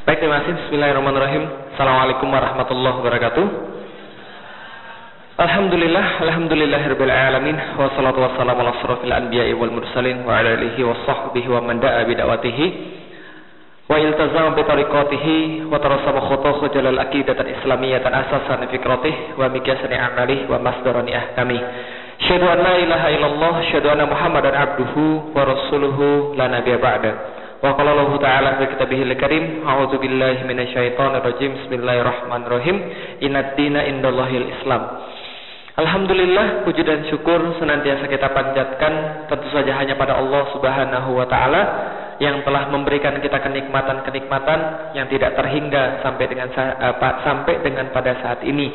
Baik, terima kasih. Bismillahirrahmanirrahim. Assalamualaikum warahmatullahi wabarakatuh. Alhamdulillahirabbil alamin, wassalatu wassalamu ala asyrofil anbiya'i wal mursalin wa ala alihi washabbihi wa man da'a bi da'watihi wa iltazama bi tariqatihi wa tarasama khutwahu jalal aqidatan islamiyatan asasan fikratihi wa miqyasani amalihi wa masdarani ahkami. Asyhadu an la ilaha illallah, asyhadu anna Muhammadan abduhu wa rasuluhu la nabiyya ba'da. Wa qala Allah ta'ala fi kitabihil karim, a'udzu billahi minasyaitonir rajim. Bismillahirrahmanirrahim. Innad dina indallahil Islam. Alhamdulillah, puji dan syukur senantiasa kita panjatkan tentu saja hanya pada Allah Subhanahu wa taala yang telah memberikan kita kenikmatan-kenikmatan yang tidak terhingga sampai dengan pada saat ini.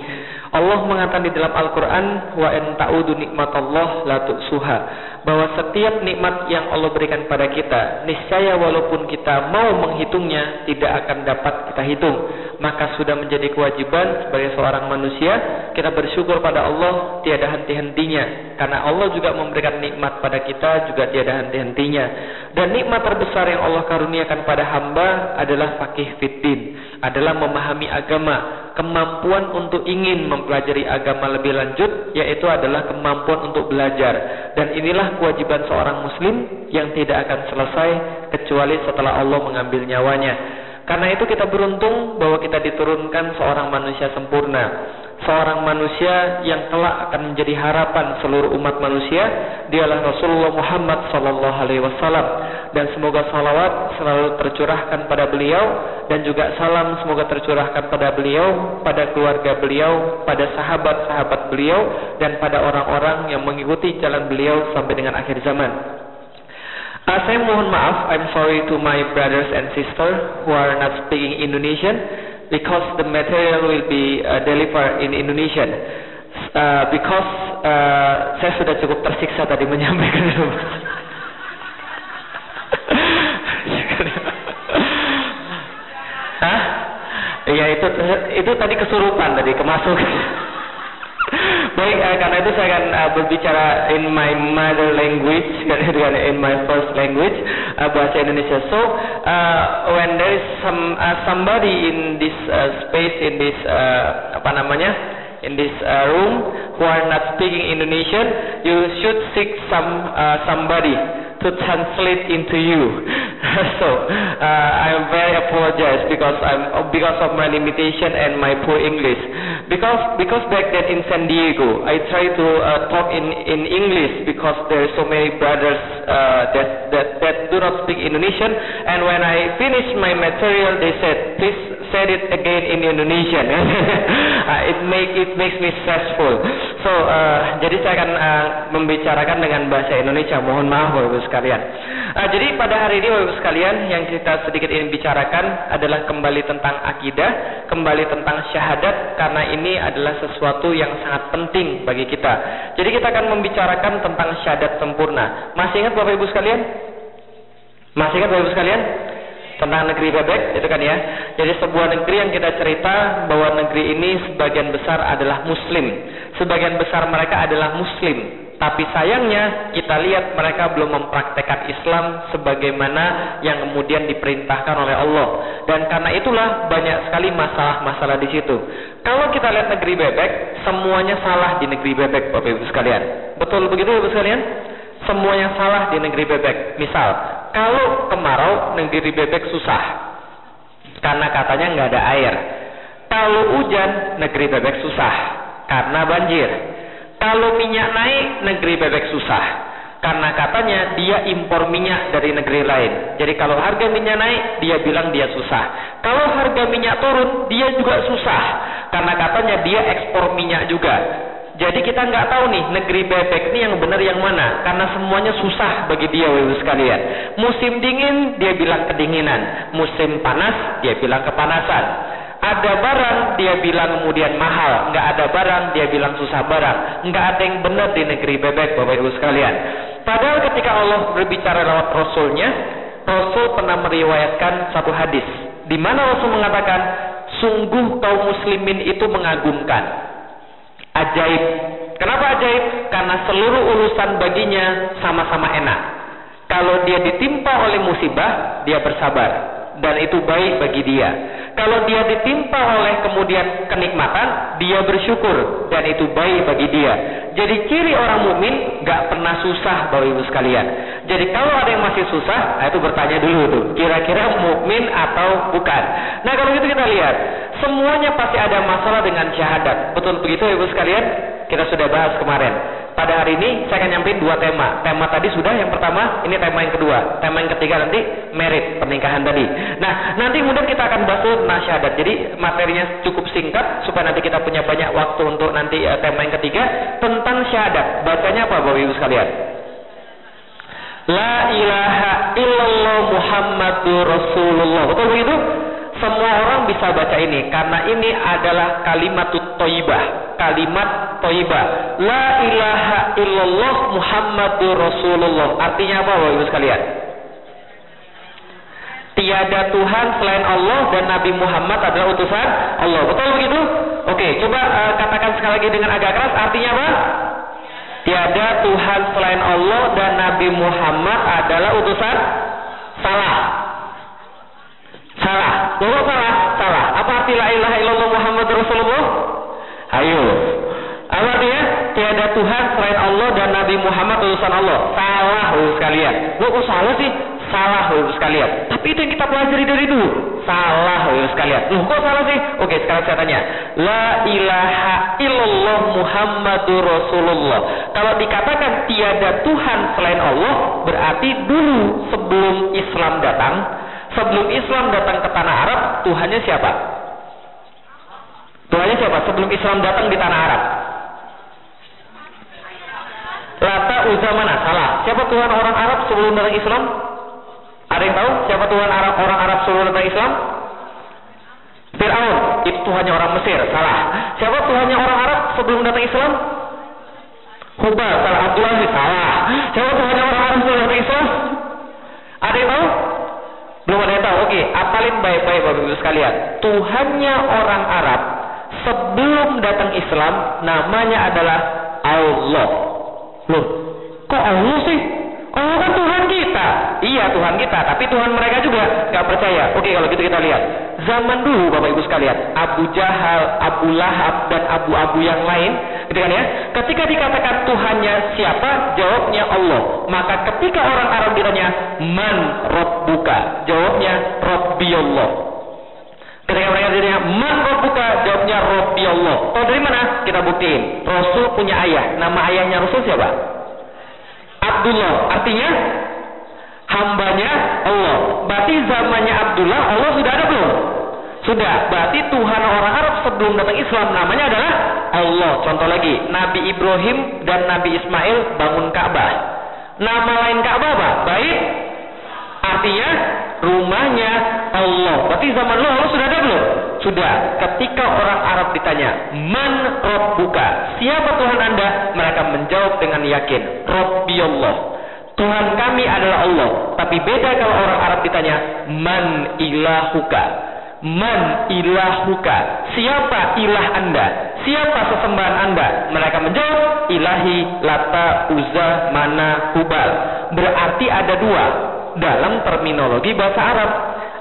Allah mengatakan di dalam Al-Qur'an, wa in ta'udu nikmatallah la tu'suha, bahwa setiap nikmat yang Allah berikan pada kita, niscaya walaupun kita mau menghitungnya tidak akan dapat kita hitung. Maka sudah menjadi kewajiban sebagai seorang manusia kita bersyukur pada Allah tiada henti-hentinya, karena Allah juga memberikan nikmat pada kita juga tiada henti-hentinya. Dan nikmat terbesar yang Allah karuniakan pada hamba adalah faqih fiddin, adalah memahami agama, kemampuan untuk ingin mempelajari agama lebih lanjut, yaitu adalah kemampuan untuk belajar. Dan inilah kewajiban seorang muslim yang tidak akan selesai kecuali setelah Allah mengambil nyawanya. Karena itu kita beruntung bahwa kita diturunkan seorang manusia sempurna, seorang manusia yang kelak akan menjadi harapan seluruh umat manusia. Dialah Rasulullah Muhammad SAW. Dan semoga salawat selalu tercurahkan pada beliau, dan juga salam semoga tercurahkan pada beliau, pada keluarga beliau, pada sahabat-sahabat beliau, dan pada orang-orang yang mengikuti jalan beliau sampai dengan akhir zaman. Saya mohon maaf, I'm sorry to my brothers and sisters who are not speaking Indonesian, because the material will be delivered in Indonesian. Because saya sudah cukup tersiksa tadi menyampaikan itu. Hah? Ya itu tadi kesurupan tadi kemasukan. Baik, karena itu saya akan berbicara in my mother language, in my first language, bahasa Indonesia. So, when there is somebody in this space, in this in this room who are not speaking Indonesian, you should seek somebody to translate into you. So I am very apologize because of my limitation and my poor English. Because back then in San Diego, I try to talk in English because there are so many brothers that do not speak Indonesian. And when I finish my material, they said, please say it again in Indonesian. It makes me stressful. So jadi saya akan membicarakan dengan bahasa Indonesia. Mohon maaf Bapak Ibu sekalian. Jadi pada hari ini Bapak Ibu sekalian, yang kita sedikit ingin bicarakan adalah kembali tentang akidah, kembali tentang syahadat, karena ini adalah sesuatu yang sangat penting bagi kita. Jadi kita akan membicarakan tentang syahadat sempurna. Masih ingat Bapak Ibu sekalian? Masih ingat Bapak Ibu sekalian? Tentang negeri bebek, itu kan ya. Jadi sebuah negeri yang kita cerita bahwa negeri ini sebagian besar adalah muslim. Sebagian besar mereka adalah muslim. Tapi sayangnya kita lihat mereka belum mempraktekkan Islam sebagaimana yang kemudian diperintahkan oleh Allah. Dan karena itulah banyak sekali masalah-masalah di situ. Kalau kita lihat negeri bebek, semuanya salah di negeri bebek Bapak Ibu sekalian. Betul begitu Bapak Ibu sekalian? Semuanya salah di negeri bebek. Misal, kalau kemarau, negeri bebek susah karena katanya nggak ada air. Kalau hujan, negeri bebek susah karena banjir. Kalau minyak naik, negeri bebek susah karena katanya dia impor minyak dari negeri lain. Jadi kalau harga minyak naik, dia bilang dia susah. Kalau harga minyak turun, dia juga susah karena katanya dia ekspor minyak juga. Jadi kita nggak tahu nih negeri bebek ini yang benar yang mana, karena semuanya susah bagi dia Bapak Ibu sekalian. Musim dingin dia bilang kedinginan, musim panas dia bilang kepanasan. Ada barang dia bilang kemudian mahal, nggak ada barang dia bilang susah barang. Nggak ada yang benar di negeri bebek Bapak Ibu sekalian. Padahal ketika Allah berbicara lewat Rasulnya, Rasul pernah meriwayatkan satu hadis di mana Rasul mengatakan, sungguh kaum muslimin itu mengagumkan. Ajaib. Kenapa ajaib? Karena seluruh urusan baginya sama-sama enak. Kalau dia ditimpa oleh musibah, dia bersabar. dan itu baik bagi dia. Kalau dia ditimpa oleh kemudian kenikmatan, dia bersyukur dan itu baik bagi dia. Jadi ciri orang mukmin gak pernah susah, Bapak Ibu sekalian. Jadi kalau ada yang masih susah, itu bertanya dulu tuh, kira-kira mukmin atau bukan. Nah kalau gitu kita lihat, semuanya pasti ada masalah dengan syahadat. Betul begitu Ibu sekalian? Kita sudah bahas kemarin. Pada hari ini saya akan nyampein dua tema. Tema tadi sudah yang pertama, ini tema yang kedua. Tema yang ketiga nanti merit, pernikahan tadi. Nah, nanti kemudian kita akan bahas tentang syahadat. Jadi materinya cukup singkat supaya nanti kita punya banyak waktu untuk nanti tema yang ketiga tentang syahadat. Bacanya apa Bapak Ibu sekalian? La ilaha illallah Muhammadur Rasulullah. Betul begitu? Semua orang bisa baca ini karena ini adalah kalimatut thayyibah, kalimat thayyibah. La ilaha illallah Muhammadur Rasulullah. Artinya apa Bapak Ibu sekalian? Tiada Tuhan selain Allah dan Nabi Muhammad adalah utusan Allah. Betul begitu? Oke, coba katakan sekali lagi dengan agak keras. Artinya apa? Tiada Tuhan selain Allah dan Nabi Muhammad adalah utusan. Salah. Salah. Loh, salah. Apa arti la ilaha illallah Muhammadur Rasulullah? Ayo. Apa artinya? Tiada Tuhan selain Allah dan Nabi Muhammad utusan Allah. Salah, Bapak sekalian. Loh, kok salah sih? Salah, Bapak sekalian. Tapi itu yang kita pelajari dari dulu. Salah, Bapak sekalian. Loh, kok salah sih? Oke, sekarang saya tanya. La ilaha illallah Muhammadur Rasulullah. Kalau dikatakan tiada Tuhan selain Allah, berarti dulu sebelum Islam datang, sebelum Islam datang ke tanah Arab, Tuhannya siapa? Tuhannya siapa? Sebelum Islam datang di tanah Arab. Lata, Uzza, mana? Salah. Siapa Tuhan orang Arab sebelum datang Islam? Ada yang tahu siapa Tuhan orang Arab sebelum datang Islam? Fir'aun. Itu Tuhannya orang Mesir. Salah. Siapa Tuhannya orang Arab sebelum datang Islam? Hubal. Salah. Abdullah. Salah. Siapa Tuhannya orang Arab sebelum datang Islam? Ada yang tahu? Belum ada yang tahu. Oke, apalin baik-baik Bapak Ibu sekalian. Tuhannya orang Arab sebelum datang Islam namanya adalah Allah. Loh, kok Allah sih? Allah kan Tuhan kita. Iya, Tuhan kita, tapi Tuhan mereka juga nggak percaya. Oke, kalau gitu kita lihat. Zaman dulu Bapak Ibu sekalian, Abu Jahal, Abu Lahab dan abu-abu yang lain, gitu kan ya. Ketika dikatakan Tuhannya siapa? Jawabnya Allah. Maka ketika orang Arab ditanya, "Man Rabbuka?" Jawabnya Rabbi Allah. Ketika mereka ditanya, "Man Rabbuka?" Jawabnya Rabbi Allah. Oh, dari mana? Kita buktiin. Rasul punya ayah. Nama ayahnya Rasul siapa? Abdullah. Artinya hambanya Allah. Berarti zamannya Abdullah Allah sudah ada belum? Sudah. Berarti Tuhan orang Arab sebelum datang Islam namanya adalah Allah. Contoh lagi, Nabi Ibrahim dan Nabi Ismail bangun Ka'bah. Nama lain Ka'bah apa? Baik. Artinya rumahnya Allah. Berarti zaman Allah sudah ada belum? Sudah. Ketika orang Arab ditanya, "Man Rabbuka?" Siapa Tuhan Anda? Mereka menjawab dengan yakin, Rabbi Allah. Tuhan kami adalah Allah. Tapi beda kalau orang Arab ditanya, "Man ilahuka?" Man ilahuka? Siapa ilah Anda? Siapa sesembahan Anda? Mereka menjawab, Ilahi Lata, Uzza, Mana, Hubal. Berarti ada dua dalam terminologi bahasa Arab.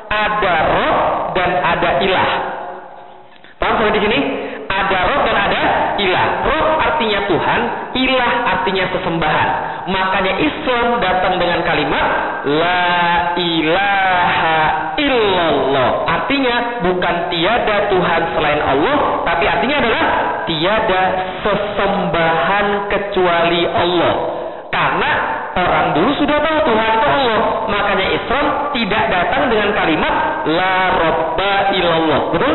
Ada Rob dan ada ilah. Paham sampai di sini? Ada Rob dan ada ilah. Rob artinya Tuhan, ilah artinya sesembahan. Makanya Islam datang dengan kalimat La ilaha illallah. Artinya bukan tiada Tuhan selain Allah, tapi artinya adalah tiada sesembahan kecuali Allah. Karena orang dulu sudah tahu Tuhan itu Allah. Makanya Islam tidak datang dengan kalimat La Robba illallah. Betul?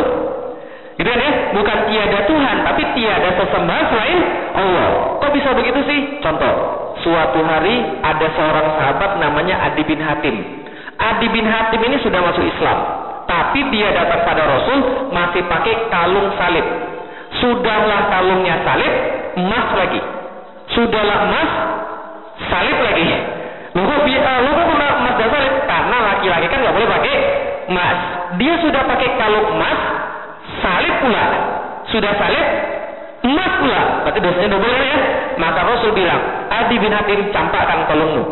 Gitu kan ya? Bukan tiada Tuhan, tapi tiada sesembahan selain Allah. Kok bisa begitu sih? Contoh, suatu hari ada seorang sahabat namanya Adi bin Hatim. Adi bin Hatim ini sudah masuk Islam, tapi dia datang pada Rasul masih pakai kalung salib. Sudahlah kalungnya salib, emas lagi. Sudahlah emas, salib lagi. Lu kok emas dan salib? Karena laki-laki kan nggak boleh pakai emas. Dia sudah pakai kalung emas, salib pula. Sudah salib, emas pula. Berarti dosanya double ya. Maka Rasul bilang, Adi bin Hatim, campakkan kalungmu.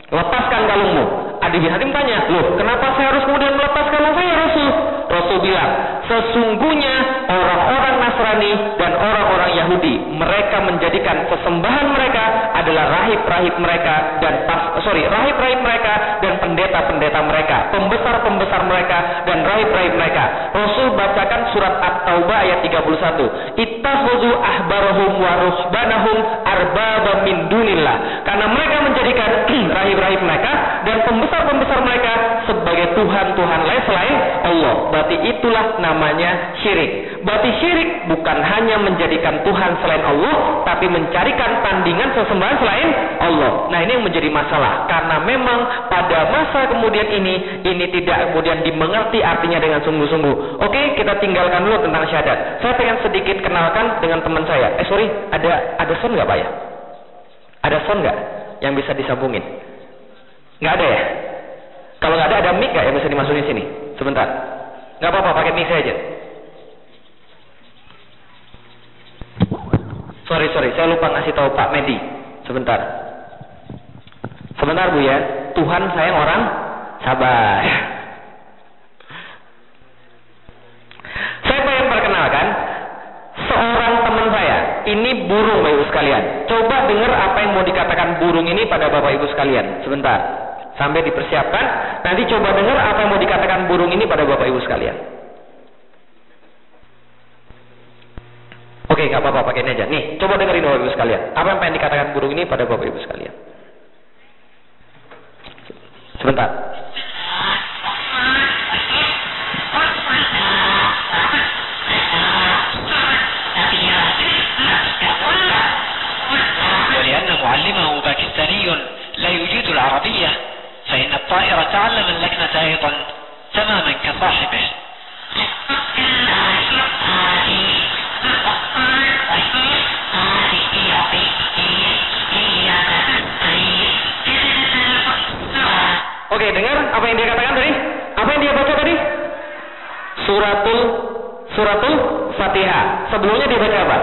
Lepaskan kalungmu. Adi Adi bin Hatim tanya, loh kenapa saya harus kemudian melepas kalung saya Rasul? Rasul bilang, sesungguhnya orang-orang Nasrani dan orang-orang Yahudi, mereka menjadikan sesembahan mereka adalah rahib-rahib mereka dan rahib-rahib mereka dan pendeta-pendeta mereka, pembesar-pembesar mereka dan rahib-rahib mereka. Rasul bacakan surat At-Taubah ayat 31. Ittakhudhu ahbarahum wa ruhbanahum arbaba min dunillah. Karena mereka menjadikan rahib-rahib mereka dan pembesar-pembesar mereka sebagai Tuhan-Tuhan lain selain Allah. Berarti itulah namanya syirik. Berarti syirik bukan hanya menjadikan Tuhan selain Allah, tapi mencarikan tandingan sesembahan selain Allah. Nah, ini yang menjadi masalah. Karena memang pada masa kemudian ini tidak kemudian dimengerti artinya dengan sungguh-sungguh. Oke, kita tinggalkan dulu tentang syahadat. Saya pengen sedikit kenalkan dengan teman saya. Ada sound nggak Pak ya? Ada sound nggak yang bisa disambungin? Nggak ada ya? Kalau nggak ada mic nggak yang bisa dimasukin sini? Sebentar. Nggak apa-apa, pakai mic saja. Sorry, saya lupa ngasih tahu Pak Medi. Sebentar Bu ya. Tuhan sayang orang sabar. Saya pengen perkenalkan seorang teman saya. Ini burung Bapak Ibu sekalian. Coba dengar apa yang mau dikatakan burung ini pada Bapak Ibu sekalian. Sebentar. Sampai dipersiapkan. Nanti coba dengar apa yang mau dikatakan burung ini pada Bapak Ibu sekalian. Oke, nggak apa-apa, pakai ini aja. Nih, coba dengerin Bapak Ibu sekalian. Apa yang pengen dikatakan burung ini pada Bapak Ibu sekalian? Sebentar. ولأن معلمه باكستاني لا يجيد العربية فإن الطائر تعلم اللكنة أيضا تماما كصاحبه. Oke, dengar apa yang dia katakan tadi? Apa yang dia baca tadi? Suratul Fatihah. Sebelumnya dia baca apa?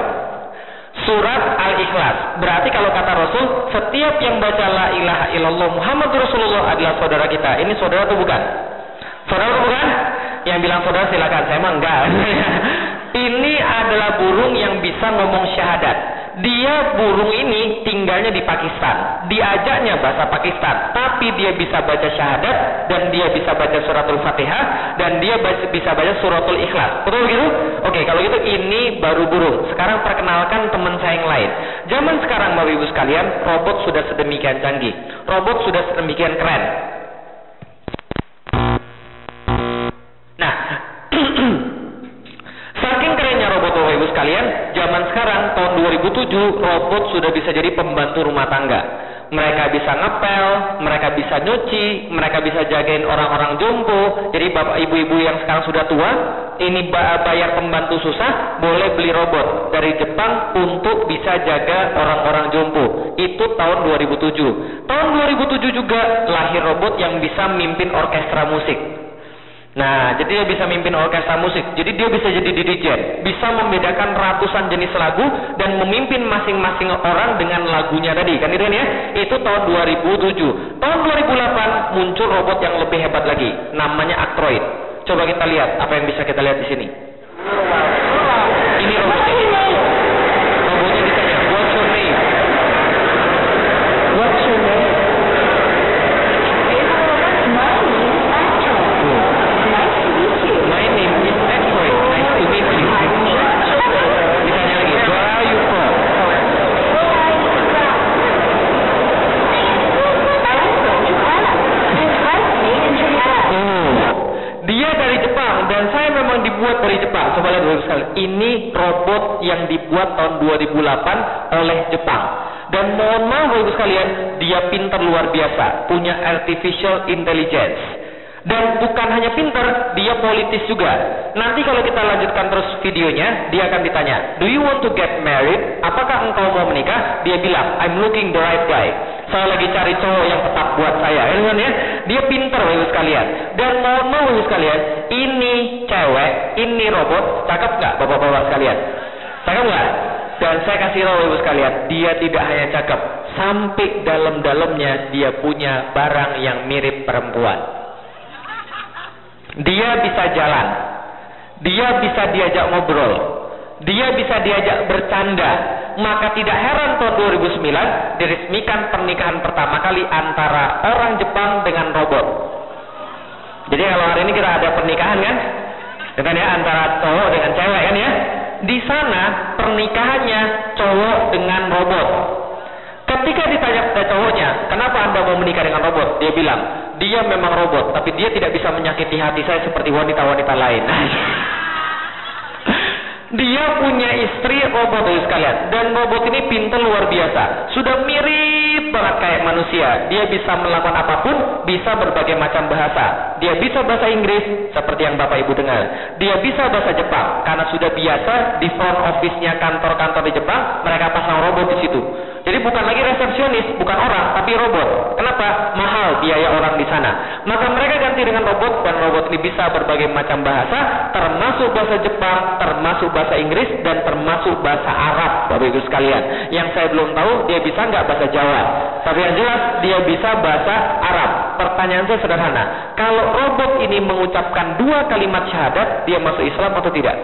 Surat Al-Ikhlas. Berarti kalau kata Rasul, setiap yang baca la ilaha illallah Muhammadur Rasulullah adalah saudara kita. Ini saudara atau bukan? Saudara atau bukan? Yang bilang saudara silakan, saya mah enggak. Ini adalah burung yang bisa ngomong syahadat. Dia burung ini tinggalnya di Pakistan. Diajaknya bahasa Pakistan, tapi dia bisa baca syahadat dan dia bisa baca suratul Fatihah dan dia bisa baca suratul Ikhlas. Betul begitu? Oke, kalau gitu ini baru burung. Sekarang perkenalkan teman saya yang lain. Zaman sekarang Bapak Ibu sekalian, robot sudah sedemikian canggih. Robot sudah sedemikian keren. Nah, saking kerennya robot Bapak Ibu sekalian, zaman sekarang tahun 2007 robot sudah bisa jadi pembantu rumah tangga. Mereka bisa ngepel, mereka bisa nyuci, mereka bisa jagain orang-orang jompo. Jadi bapak ibu-ibu yang sekarang sudah tua, ini bayar pembantu susah, boleh beli robot dari Jepang untuk bisa jaga orang-orang jompo. Itu tahun 2007. Tahun 2007 juga lahir robot yang bisa mimpin orkestra musik. Nah, jadi dia bisa mimpin orkestra musik. Jadi dia bisa jadi dirijen, bisa membedakan ratusan jenis lagu dan memimpin masing-masing orang dengan lagunya tadi. Kan itu kan ya? Itu tahun 2007. Tahun 2008 muncul robot yang lebih hebat lagi, namanya Actroid. Coba kita lihat apa yang bisa kita lihat di sini. Ini robotnya. Robotnya ditanya, "What's your name?" What's your name? Dibuat dari Jepang. Coba lihat dulu sekali. Ini robot yang dibuat tahun 2008 oleh Jepang. Dan mohon maaf Ibu sekalian, dia pintar luar biasa, punya artificial intelligence. Dan bukan hanya pintar, dia politis juga. Nanti kalau kita lanjutkan terus videonya, dia akan ditanya, "Do you want to get married?" Apakah engkau mau menikah? Dia bilang, "I'm looking the right guy." Saya lagi cari cowok yang tepat buat saya. Ya? Dia pintar Ibu sekalian. Dan mohon maaf Ibu sekalian, ini cewek, ini robot, cakep nggak Bapak-bapak sekalian? Cakep nggak? Dan saya kasih tahu ibu sekalian, dia tidak hanya cakep, sampai dalam-dalamnya dia punya barang yang mirip perempuan. Dia bisa jalan, dia bisa diajak ngobrol, dia bisa diajak bercanda. Maka tidak heran tahun 2009 diresmikan pernikahan pertama kali antara orang Jepang dengan robot. Jadi kalau hari ini kita ada pernikahan kan ya, antara cowok dengan cewek kan ya. Di sana pernikahannya cowok dengan robot. Ketika ditanya pada cowoknya, kenapa Anda mau menikah dengan robot? Dia bilang, dia memang robot, tapi dia tidak bisa menyakiti hati saya seperti wanita-wanita lain. Dia punya istri robot itu sekalian, dan robot ini pintar luar biasa, sudah mirip banget kayak manusia. Dia bisa melakukan apapun, bisa berbagai macam bahasa. Dia bisa bahasa Inggris seperti yang Bapak Ibu dengar. Dia bisa bahasa Jepang karena sudah biasa di front office-nya kantor-kantor di Jepang mereka pasang robot di situ. Jadi bukan lagi resepsionis, bukan orang, tapi robot. Kenapa? Mahal biaya orang di sana. Maka mereka ganti dengan robot, dan robot ini bisa berbagai macam bahasa, termasuk bahasa Jepang, termasuk bahasa Inggris, dan termasuk bahasa Arab, Bapak Ibu sekalian. Yang saya belum tahu, dia bisa nggak bahasa Jawa. Tapi yang jelas, dia bisa bahasa Arab. Pertanyaan saya sederhana, kalau robot ini mengucapkan 2 kalimat syahadat, dia masuk Islam atau tidak?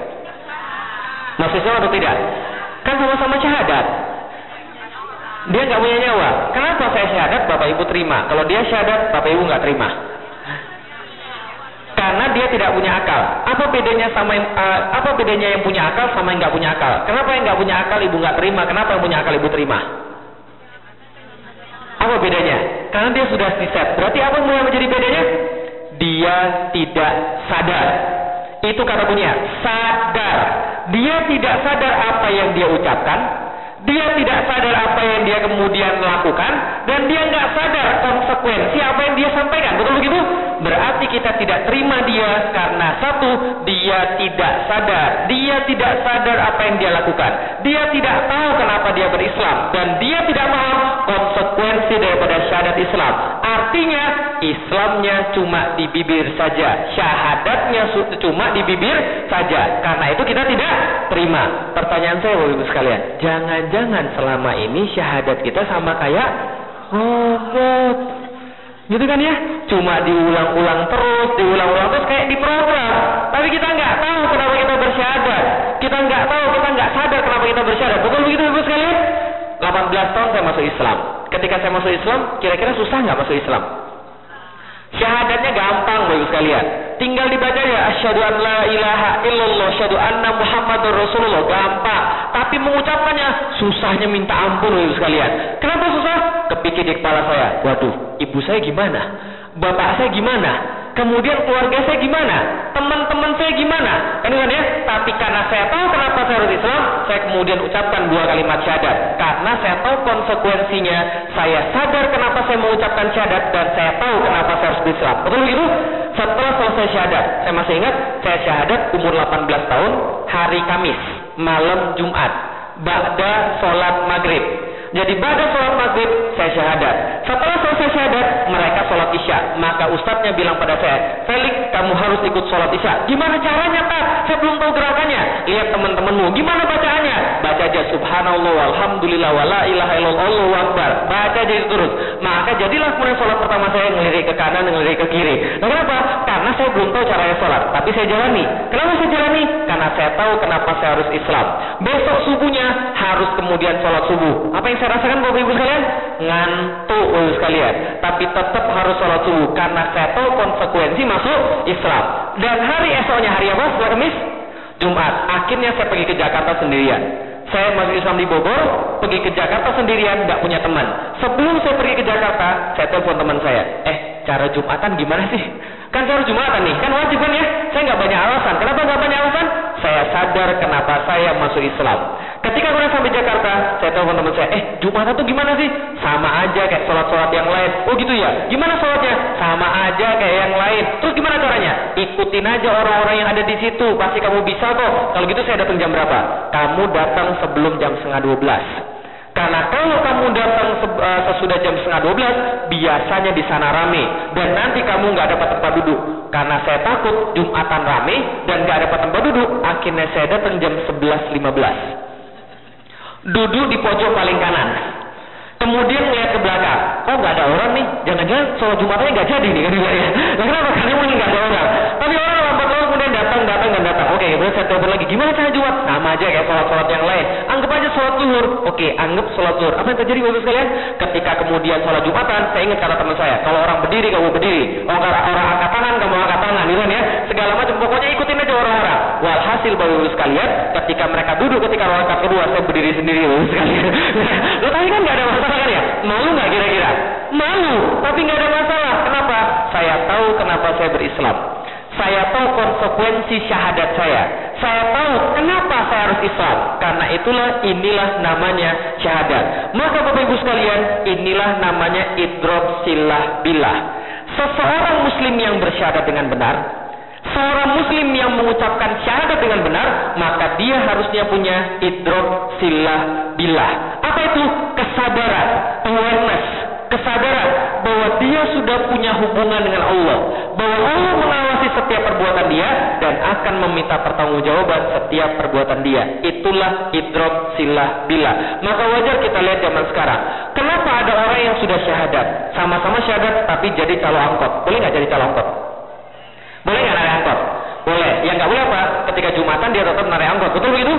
Masuk Islam atau tidak? Kan sama-sama syahadat. Dia nggak punya nyawa. Kenapa saya syahadat, Bapak Ibu terima? Kalau dia syahadat, Bapak Ibu nggak terima. Karena dia tidak punya akal. Apa bedanya yang punya akal sama yang nggak punya akal? Kenapa yang nggak punya akal Ibu nggak terima? Kenapa yang punya akal Ibu terima? Apa bedanya? Karena dia sudah di-set. Berarti apa yang menjadi bedanya? Dia tidak sadar. Itu kata bunyinya, sadar. Dia tidak sadar apa yang dia ucapkan. Dia tidak sadar apa yang dia kemudian lakukan, dan dia nggak sadar konsekuensi apa yang dia sampaikan. Betul begitu? Berarti kita tidak terima dia karena satu, dia tidak sadar. Dia tidak sadar apa yang dia lakukan. Dia tidak tahu kenapa dia berislam, dan dia tidak paham konsekuensi daripada syahadat Islam. Artinya Islamnya cuma di bibir saja, syahadatnya cuma di bibir saja. Karena itu kita tidak terima. Pertanyaan saya Bapak Ibu sekalian, jangan-jangan selama ini syahadat kita sama kayak robot, gitu kan ya? Cuma diulang-ulang terus kayak diprogram. Tapi kita nggak tahu kenapa kita bersyahadat. Kita nggak tahu, kita nggak sadar kenapa kita bersyahadat. Betul begitu Ibu sekalian? 18 tahun saya masuk Islam. Ketika saya masuk Islam, kira-kira susah nggak masuk Islam? Syahadatnya gampang Bapak sekalian. Tinggal dibaca ya, asyhadu an la ilaha illallah, asyhadu anna muhammadur rasulullah, gampang. Tapi mengucapkannya susahnya minta ampun Bapak sekalian. Kenapa susah? Kepikir di kepala saya, waduh, ibu saya gimana? Bapak saya gimana? Kemudian keluarga saya gimana? Teman-teman saya gimana? Kan ya? Tapi karena saya tahu kenapa saya harus Islam, saya kemudian ucapkan 2 kalimat syahadat. Karena saya tahu konsekuensinya, saya sadar kenapa saya mengucapkan syahadat, dan saya tahu kenapa saya harus Islam. Betul begitu? Setelah selesai syahadat, saya masih ingat, saya syahadat umur 18 tahun, hari Kamis, malam Jumat, ba'da sholat maghrib. Jadi pada sholat maghrib saya syahadat. Setelah selesai syahadat, mereka sholat isya. Maka ustadznya bilang pada saya, Felix, kamu harus ikut sholat isya. Gimana caranya Pak? Saya belum tahu gerakannya. Lihat teman-temanmu, gimana bacaannya? Baca aja subhanallah walhamdulillah wala ilaha illallah Allahu akbar. Baca aja itu terus. Maka jadilah kemudian sholat pertama saya ngelirik ke kanan, ngelirik ke kiri. Nah, kenapa? Karena saya belum tahu caranya sholat, tapi saya jalani. Kenapa saya jalani? Karena saya tahu kenapa saya harus Islam. Besok subuhnya harus kemudian sholat subuh. Apa yang saya rasakan Bapak Ibu sekalian? Ngantuk Bapak Ibu sekalian. Tapi tetap harus sholat subuh karena saya tahu konsekuensi masuk Islam. Dan hari esoknya, hari apa? Setelah Kamis? Jumat. Akhirnya saya pergi ke Jakarta sendirian. Saya masuk Islam di Bogor, pergi ke Jakarta sendirian, nggak punya teman. Sebelum saya pergi ke Jakarta, saya telepon teman saya. Cara Jumatan gimana sih? Kan saya harus Jumatan nih, kan wajib kan ya? Saya nggak banyak alasan. Kenapa nggak banyak alasan? Saya sadar kenapa saya masuk Islam. Ketika saya sampai Jakarta, saya telepon teman saya, Jumatan tuh gimana sih? Sama aja kayak sholat-sholat yang lain. Oh gitu ya? Gimana sholatnya? Sama aja kayak yang lain. Terus gimana caranya? Ikutin aja orang-orang yang ada di situ. Pasti kamu bisa kok. Kalau gitu saya datang jam berapa? Kamu datang sebelum jam 11:30. Karena kalau kamu datang sesudah jam 11:30, biasanya di sana rame dan nanti kamu nggak dapat tempat duduk. Karena saya takut Jumatan rame dan nggak dapat tempat duduk, akhirnya saya datang jam 11:15. Duduk di pojok paling kanan. Kemudian ngeliat ke belakang. Oh nggak ada orang nih. Jangan-jangan sholat Jumatnya nggak jadi nih kan ya. Nah, kenapa? Karena mungkin nggak ada orang. Tapi orang lambat laun kemudian datang. Oke, kemudian saya telepon lagi. Gimana cara Jumat? Sama aja kayak sholat yang lain. Anggap aja sholat zuhur. Oke, anggap sholat zuhur. Apa yang terjadi bapak sekalian? Ketika kemudian sholat Jumatan, saya ingat kata teman saya. Kalau orang berdiri, kamu berdiri. Orang angkat tangan, kamu angkat tangan. Gitu kan ya. Segala macam. Pokoknya ikutin aja orang-orang. Walhasil bapak sekalian, ketika mereka duduk ketika rakaat kedua, saya berdiri sendiri bapak sekalian. Lo tadi kan nggak ada masalah kan ya? Malu nggak kira-kira? Malu, tapi nggak ada masalah. Kenapa? Saya tahu kenapa saya berislam. Saya tahu konsekuensi syahadat saya. Saya tahu kenapa saya harus Islam. Karena inilah namanya syahadat. Maka Bapak Ibu sekalian, inilah namanya idrok silah billah. Seseorang muslim yang bersyahadat dengan benar, seorang muslim yang mengucapkan syahadat dengan benar, maka dia harusnya punya idrok silah billah. Apa itu? Kesabaran, awareness, kesadaran bahwa dia sudah punya hubungan dengan Allah, bahwa Allah mengawasi setiap perbuatan dia dan akan meminta pertanggungjawaban setiap perbuatan dia. Itulah idrok silah billah. Maka wajar kita lihat zaman sekarang. Kenapa ada orang yang sudah syahadat, sama-sama syahadat tapi jadi calo angkot? Boleh nggak jadi calo angkot? Boleh nggak narik angkot? Boleh. Yang nggak boleh apa? Ketika Jumatan dia tetap narik angkot. Betul begitu?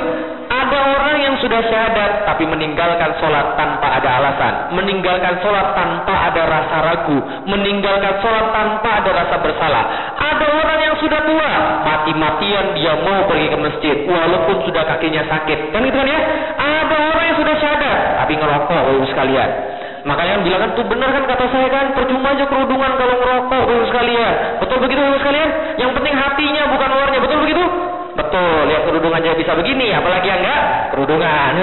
Ada orang yang sudah syahadat tapi meninggalkan sholat tanpa ada alasan, meninggalkan sholat tanpa ada rasa ragu, meninggalkan sholat tanpa ada rasa bersalah. Ada orang yang sudah tua, mati-matian dia mau pergi ke masjid walaupun sudah kakinya sakit, kan gitu kan ya? Ada orang yang sudah syahadat tapi ngerokok, sekalian. Makanya bilang kan, tuh benar kan kata saya kan, percuma aja kerudungan kalau ngerokok, sekalian. Betul begitu sekalian? Yang penting hatinya bukan luarnya, betul begitu? Betul, lihat kerudungan aja bisa begini, apalagi yang enggak kerudungan.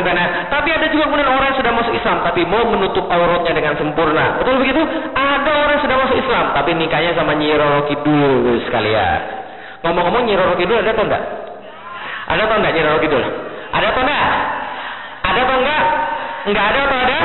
Tapi ada juga kemudian orang yang sudah masuk Islam tapi mau menutup auratnya dengan sempurna. Betul begitu? Ada orang yang sudah masuk Islam tapi nikahnya sama Nyi Roro Kidul sekalian. Ngomong-ngomong, Nyi Roro Kidul ada atau enggak? Ada atau enggak Nyi Roro Kidul? Ada atau enggak? Ada atau enggak? Enggak ada atau ada?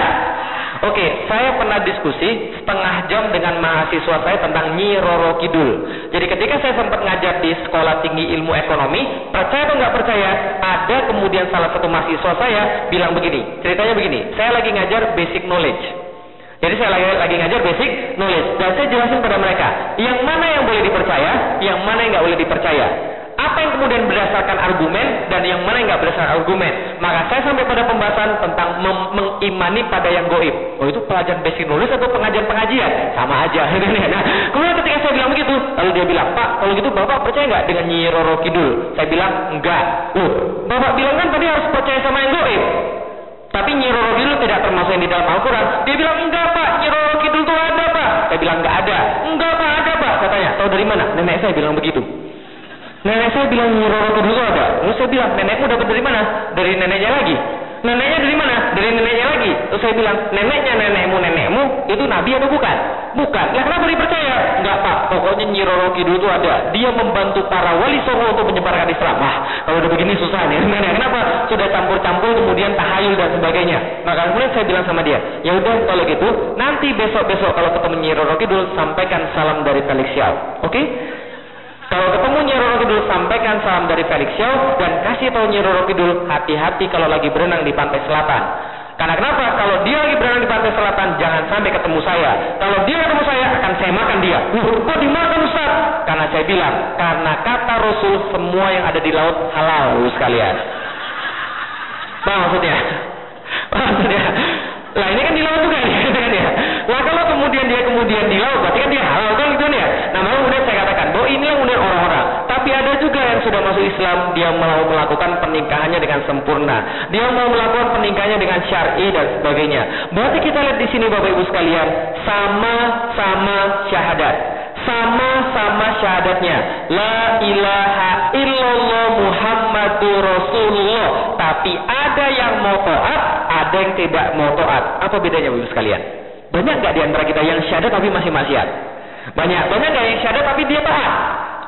Oke, saya pernah diskusi setengah jam dengan mahasiswa saya tentang Nyi Roro Kidul. Jadi ketika saya sempat ngajar di Sekolah Tinggi Ilmu Ekonomi, percaya atau nggak percaya, ada kemudian salah satu mahasiswa saya bilang begini, ceritanya begini, saya lagi ngajar basic knowledge. Jadi saya lagi ngajar basic knowledge, dan saya jelasin pada mereka, yang mana yang boleh dipercaya, yang mana yang nggak boleh dipercaya. Apa yang kemudian berdasarkan argumen dan yang mana yang nggak berdasarkan argumen. Maka saya sampai pada pembahasan tentang mengimani pada yang goib. Oh, itu pelajaran basic knowledge atau pengajian? Sama aja. Nah, kemudian ketika saya bilang begitu, lalu dia bilang, Pak, kalau gitu Bapak percaya nggak dengan Nyi Roro Kidul? Saya bilang, enggak. Loh, Bapak bilang kan tadi harus percaya sama yang goib. Tapi Nyi Roro Kidul tidak termasuk yang di dalam Al-Quran. Dia bilang, enggak Pak, Nyi Roro Kidul itu ada Pak. Saya bilang, enggak ada. Enggak Pak, ada Pak. Saya tanya, tahu dari mana? Nenek saya bilang begitu. Nenek saya bilang Nyi Roro Kidul itu ada. Terus saya bilang, nenekmu dapat dari mana? Dari neneknya lagi. Neneknya dari mana? Dari neneknya lagi. Terus saya bilang, neneknya nenekmu itu nabi atau bukan? Bukan. Ya kenapa dipercaya? Enggak Pak, pokoknya Nyi Roro Kidul itu ada. Dia membantu para wali songo untuk menyebarkan Islam. Wah, kalau udah begini susah nih. Kenapa? Sudah campur-campur kemudian tahayul dan sebagainya. Maka kemudian saya bilang sama dia, ya udah kalau gitu, nanti besok-besok kalau ketemu Nyi Roro Kidul sampaikan salam dari Felix Xiao. Oke? Kalau ketemu Nyi Roro Kidul, sampaikan salam dari Felix Xiao dan kasih tahu Nyi Roro Kidul, hati-hati kalau lagi berenang di pantai selatan. Karena kenapa? Kalau dia lagi berenang di pantai selatan, jangan sampai ketemu saya. Kalau dia ketemu saya, akan saya makan dia. Kok dimakan Ustaz? Karena saya bilang, karena kata Rasul, semua yang ada di laut halal sekalian. Apa maksudnya? Lah ini kan di laut juga ya. Lah kalau kemudian dia di laut, berarti kan dia halal kan gitu ya. Nah, kemudian saya katakan bahwa inilah kemudian orang-orang. Tapi ada juga yang sudah masuk Islam, dia mau melakukan pernikahannya dengan sempurna. Dia mau melakukan pernikahannya dengan syar'i dan sebagainya. Berarti kita lihat di sini Bapak Ibu sekalian, sama-sama syahadat. Sama-sama syahadatnya. La ilaha illallah Muhammadur Rasulullah. Tapi ada yang mau taat, ada yang tidak mau taat. Apa bedanya Bapak Ibu sekalian? Banyak nggak di antara kita yang syahadat tapi masih maksiat? Banyak nggak yang syahadat tapi dia taat?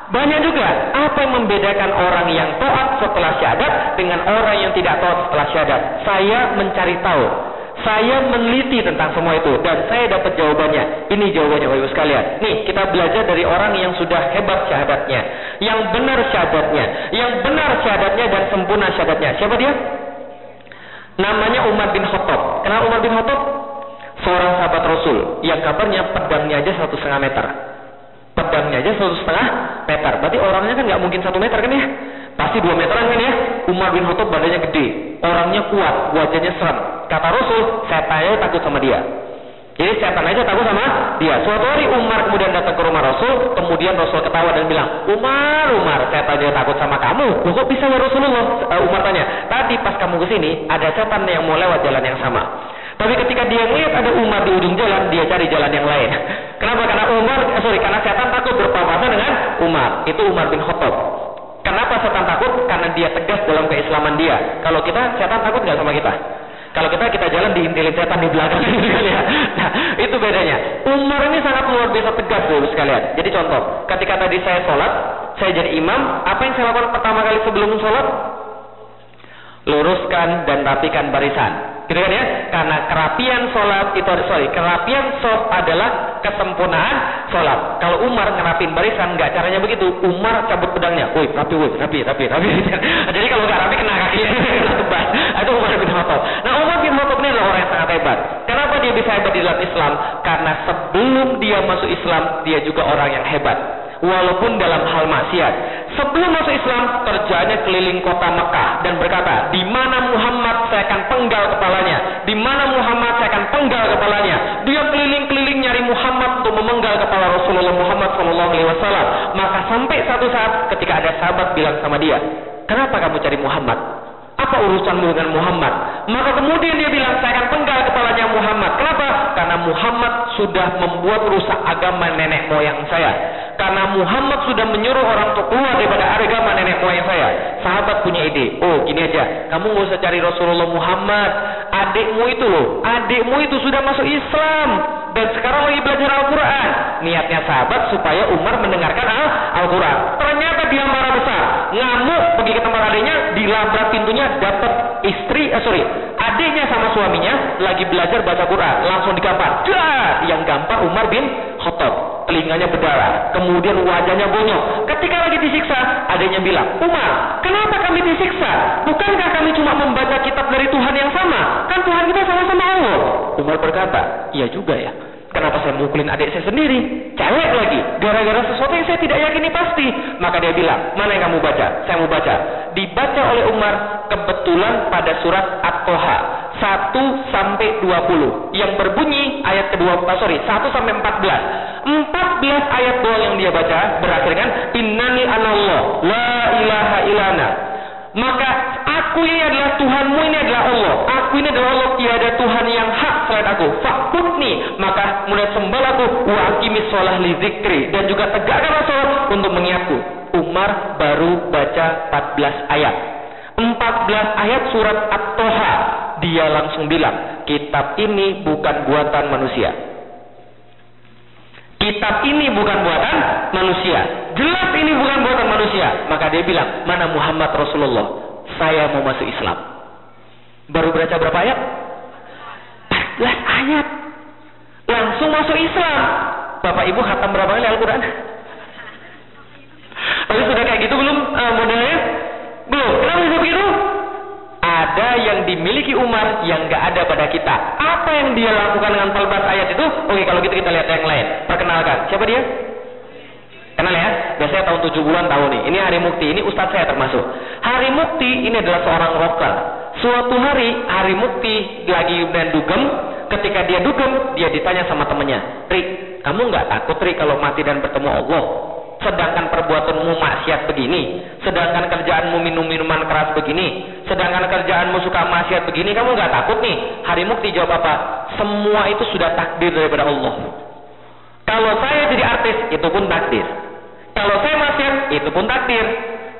Banyak juga. Apa yang membedakan orang yang taat setelah syahadat dengan orang yang tidak taat setelah syahadat? Saya mencari tahu. Saya meneliti tentang semua itu dan saya dapat jawabannya. Ini jawabannya Bapak Ibu sekalian. Nih, kita belajar dari orang yang sudah hebat syahadatnya, yang benar syahadatnya, dan sempurna syahadatnya. Siapa dia? Namanya Umar bin Khattab. Kenal Umar bin Khattab? Seorang sahabat Rasul yang kabarnya pedangnya aja 1,5 meter. Pedangnya aja 1,5 meter. Berarti orangnya kan nggak mungkin 1 meter kan ya? Pasti 2 meteran kan ya? Umar bin Khattab badannya gede, orangnya kuat, wajahnya serem. Kata Rasul, setannya takut sama dia. Jadi setan aja takut sama dia. Suatu hari Umar kemudian datang ke rumah Rasul, kemudian Rasul ketawa dan bilang, Umar, setan aja takut sama kamu. Loh, kok bisa ya Rasulullah? Umar tanya, tadi pas kamu kesini ada setan yang mau lewat jalan yang sama. Tapi ketika dia melihat ada Umar di ujung jalan, dia cari jalan yang lain. Kenapa? Karena setan takut berpapasan dengan Umar. Itu Umar bin Khattab. Kenapa setan takut? Karena dia tegas dalam keislaman dia. Kalau kita, setan takut nggak sama kita? Kalau kita jalan diintilin setan di belakang gitu kan ya. Nah, itu bedanya. Umar ini sangat luar biasa tegas loh sekalian. Jadi contoh, ketika tadi saya sholat, saya jadi imam, apa yang saya lakukan pertama kali sebelum sholat? Luruskan dan rapikan barisan. Gitu kan ya? Karena kerapian sholat adalah kesempurnaan sholat. Kalau Umar ngerapin barisan, nggak caranya begitu. Umar cabut pedangnya, rapi. Jadi kalau nggak rapi kena kakinya, kena tebas. Itu Umar bin Khattab. Nah, Umar bin Khattab ini adalah orang yang sangat hebat. Kenapa dia bisa hebat di dalam Islam? Karena sebelum dia masuk Islam, dia juga orang yang hebat. Walaupun dalam hal maksiat. Sebelum masuk Islam, kerjanya keliling kota Mekah dan berkata, di mana Muhammad saya akan penggal kepalanya. Di mana Muhammad saya akan penggal kepalanya. Dia keliling-keliling nyari Muhammad untuk memenggal kepala Rasulullah Muhammad SAW. Maka sampai satu saat ketika ada sahabat bilang sama dia, kenapa kamu cari Muhammad? Apa urusanmu dengan Muhammad? Maka kemudian dia bilang, saya akan penggal kepalanya Muhammad. Kenapa? Karena Muhammad sudah membuat rusak agama nenek moyang saya. Karena Muhammad sudah menyuruh orang untuk keluar daripada agama nenek moyang saya. Sahabat punya ide, gini aja, kamu nggak usah cari Rasulullah Muhammad. Adikmu itu sudah masuk Islam dan sekarang lagi belajar Al-Quran. Niatnya sahabat supaya Umar mendengarkan Al-Quran. Ternyata dia marah besar, ngamuk, pergi ke tempat adiknya, dilabrak pintunya, dapat adiknya sama suaminya lagi belajar baca Quran, langsung digampar. Yang gampar Umar bin Khattab, telinganya berdarah, kemudian wajahnya bonyok. Ketika lagi disiksa, adiknya bilang, Umar, kenapa kami disiksa? Bukankah kami cuma membaca kitab dari Tuhan yang sama? Kan Tuhan kita sama-sama Allah. Umar berkata, iya juga ya. Kenapa saya mukulin adik saya sendiri? Cewek lagi. Gara-gara sesuatu yang saya tidak yakini pasti. Maka dia bilang, mana yang kamu baca? Saya mau baca. Dibaca oleh Umar kebetulan pada surat At-Toha 1-20 yang berbunyi ayat kedua, 1 sampai 14. 14 ayat doang yang dia baca berakhir dengan innani anallah la ilaha ilana. Maka aku ini adalah Tuhanmu, ini adalah Allah. Aku ini adalah Allah, tiada Tuhan yang hak selain aku. Fakutni, maka mulai sembah aku. Wa aqimis sholah li zikri, dan juga tegakkanlah sholat untuk mengingatku. Umar baru baca 14 ayat. 14 ayat surat At-Toha. Dia langsung bilang, kitab ini bukan buatan manusia. Kitab ini bukan buatan manusia. Jelas ini bukan buatan manusia. Maka dia bilang, mana Muhammad Rasulullah? Saya mau masuk Islam. Baru baca berapa ayat? 14 ayat. Langsung masuk Islam. Bapak Ibu khatam berapa kali Al-Quran? Tapi sudah kayak gitu belum modelnya? Belum. Kenapa bisa begitu? Ada yang dimiliki Umar yang gak ada pada kita. Apa yang dia lakukan dengan 14 ayat itu? Oke, kalau gitu kita lihat yang lain. Perkenalkan, siapa dia? Kenal ya? Biasanya tahun 7 bulan tahu nih. Ini Hari Mukti, ini ustadz saya termasuk. Hari Mukti ini adalah seorang rocker. Suatu hari Hari Mukti lagi dan dugem. Ketika dia dugem, dia ditanya sama temennya, Rik, kamu gak takut Rik kalau mati dan bertemu Allah? Sedangkan perbuatanmu maksiat begini, sedangkan kerjaanmu minum minuman keras begini, sedangkan kerjaanmu suka maksiat begini, kamu nggak takut nih? Hari Mukti jawab apa? Semua itu sudah takdir daripada Allah. Kalau saya jadi artis, itu pun takdir. Kalau saya maksiat, itu pun takdir.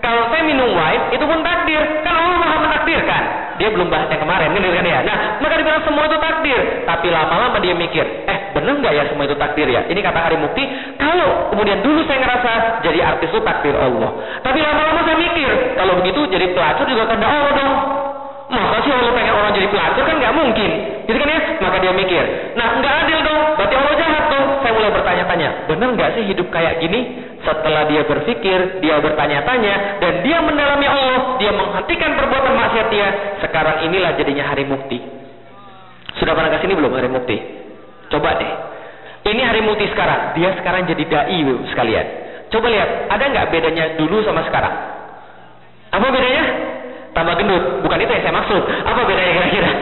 Kalau saya minum wine, itu pun takdir. Kan Allah Maha mentakdirkan. Dia belum bahas yang kemarin, kan ya? Nah, maka dibilang semua itu takdir. Tapi lama-lama dia mikir, bener nggak ya semua itu takdir ya? Ini kata Hari Mukti. Kalau kemudian dulu saya ngerasa jadi artis itu takdir Allah. Tapi lama-lama saya mikir, kalau begitu jadi pelacur juga kehendak Allah dong. Masa sih Allah pengen orang jadi pelacur? Kan nggak mungkin. Jadi kan ya, maka dia mikir, nah nggak adil dong. Berarti Allah jahat dong. Saya mulai mulai bertanya-tanya, benar nggak sih hidup kayak gini? Setelah dia berpikir, dia bertanya-tanya, dan dia mendalami Allah, dia menghentikan perbuatan maksiat dia. Sekarang inilah jadinya hari mukti. Sudah pernah ke sini belum hari mukti? Coba deh. Ini hari mukti sekarang. Dia sekarang jadi dai sekalian. Coba lihat, ada nggak bedanya dulu sama sekarang? Apa bedanya? Tambah gendut. Bukan itu yang saya maksud. Apa bedanya kira-kira?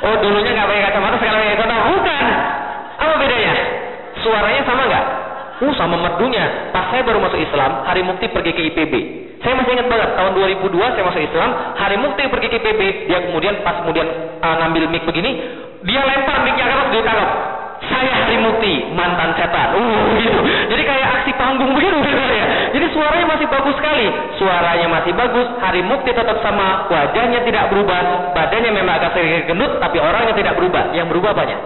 Oh, dulunya nggak pakai kacamata, sekarang pakai kacamata. Bukan. Apa bedanya? Suaranya sama nggak? Sama merdunya. Pas saya baru masuk Islam, hari mukti pergi ke IPB. Saya masih ingat banget, tahun 2002 saya masuk Islam, hari mukti pergi ke IPB. Dia kemudian ngambil mic begini, dia lempar mic-nya ke atas, dia tangkap. Saya hari mukti, mantan setan. Gitu. Jadi kayak aksi panggung begitu ya. Jadi suaranya masih bagus sekali. Suaranya masih bagus, hari mukti tetap sama, wajahnya tidak berubah, badannya memang agak sedikit gendut, tapi orangnya tidak berubah. Yang berubah apanya?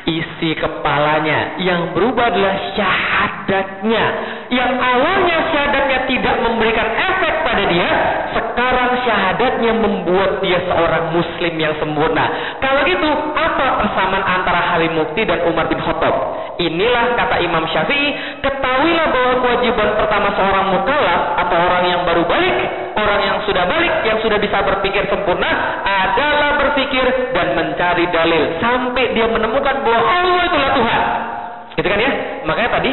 Isi kepalanya. Yang berubah adalah syahadatnya. Yang awalnya syahadatnya tidak memberikan efek pada dia, sekarang syahadatnya membuat dia seorang muslim yang sempurna. Kalau gitu, apa persamaan antara hari mukti dan Umar bin Khattab? Inilah kata Imam Syafi'i, ketahuilah bahwa kewajiban pertama seorang mukallaf atau orang yang baru balik, orang yang sudah balik, yang sudah bisa berpikir sempurna, adalah berpikir dan mencari dalil sampai dia menemukan bahwa Allah itulah Tuhan. Gitu kan ya? Makanya tadi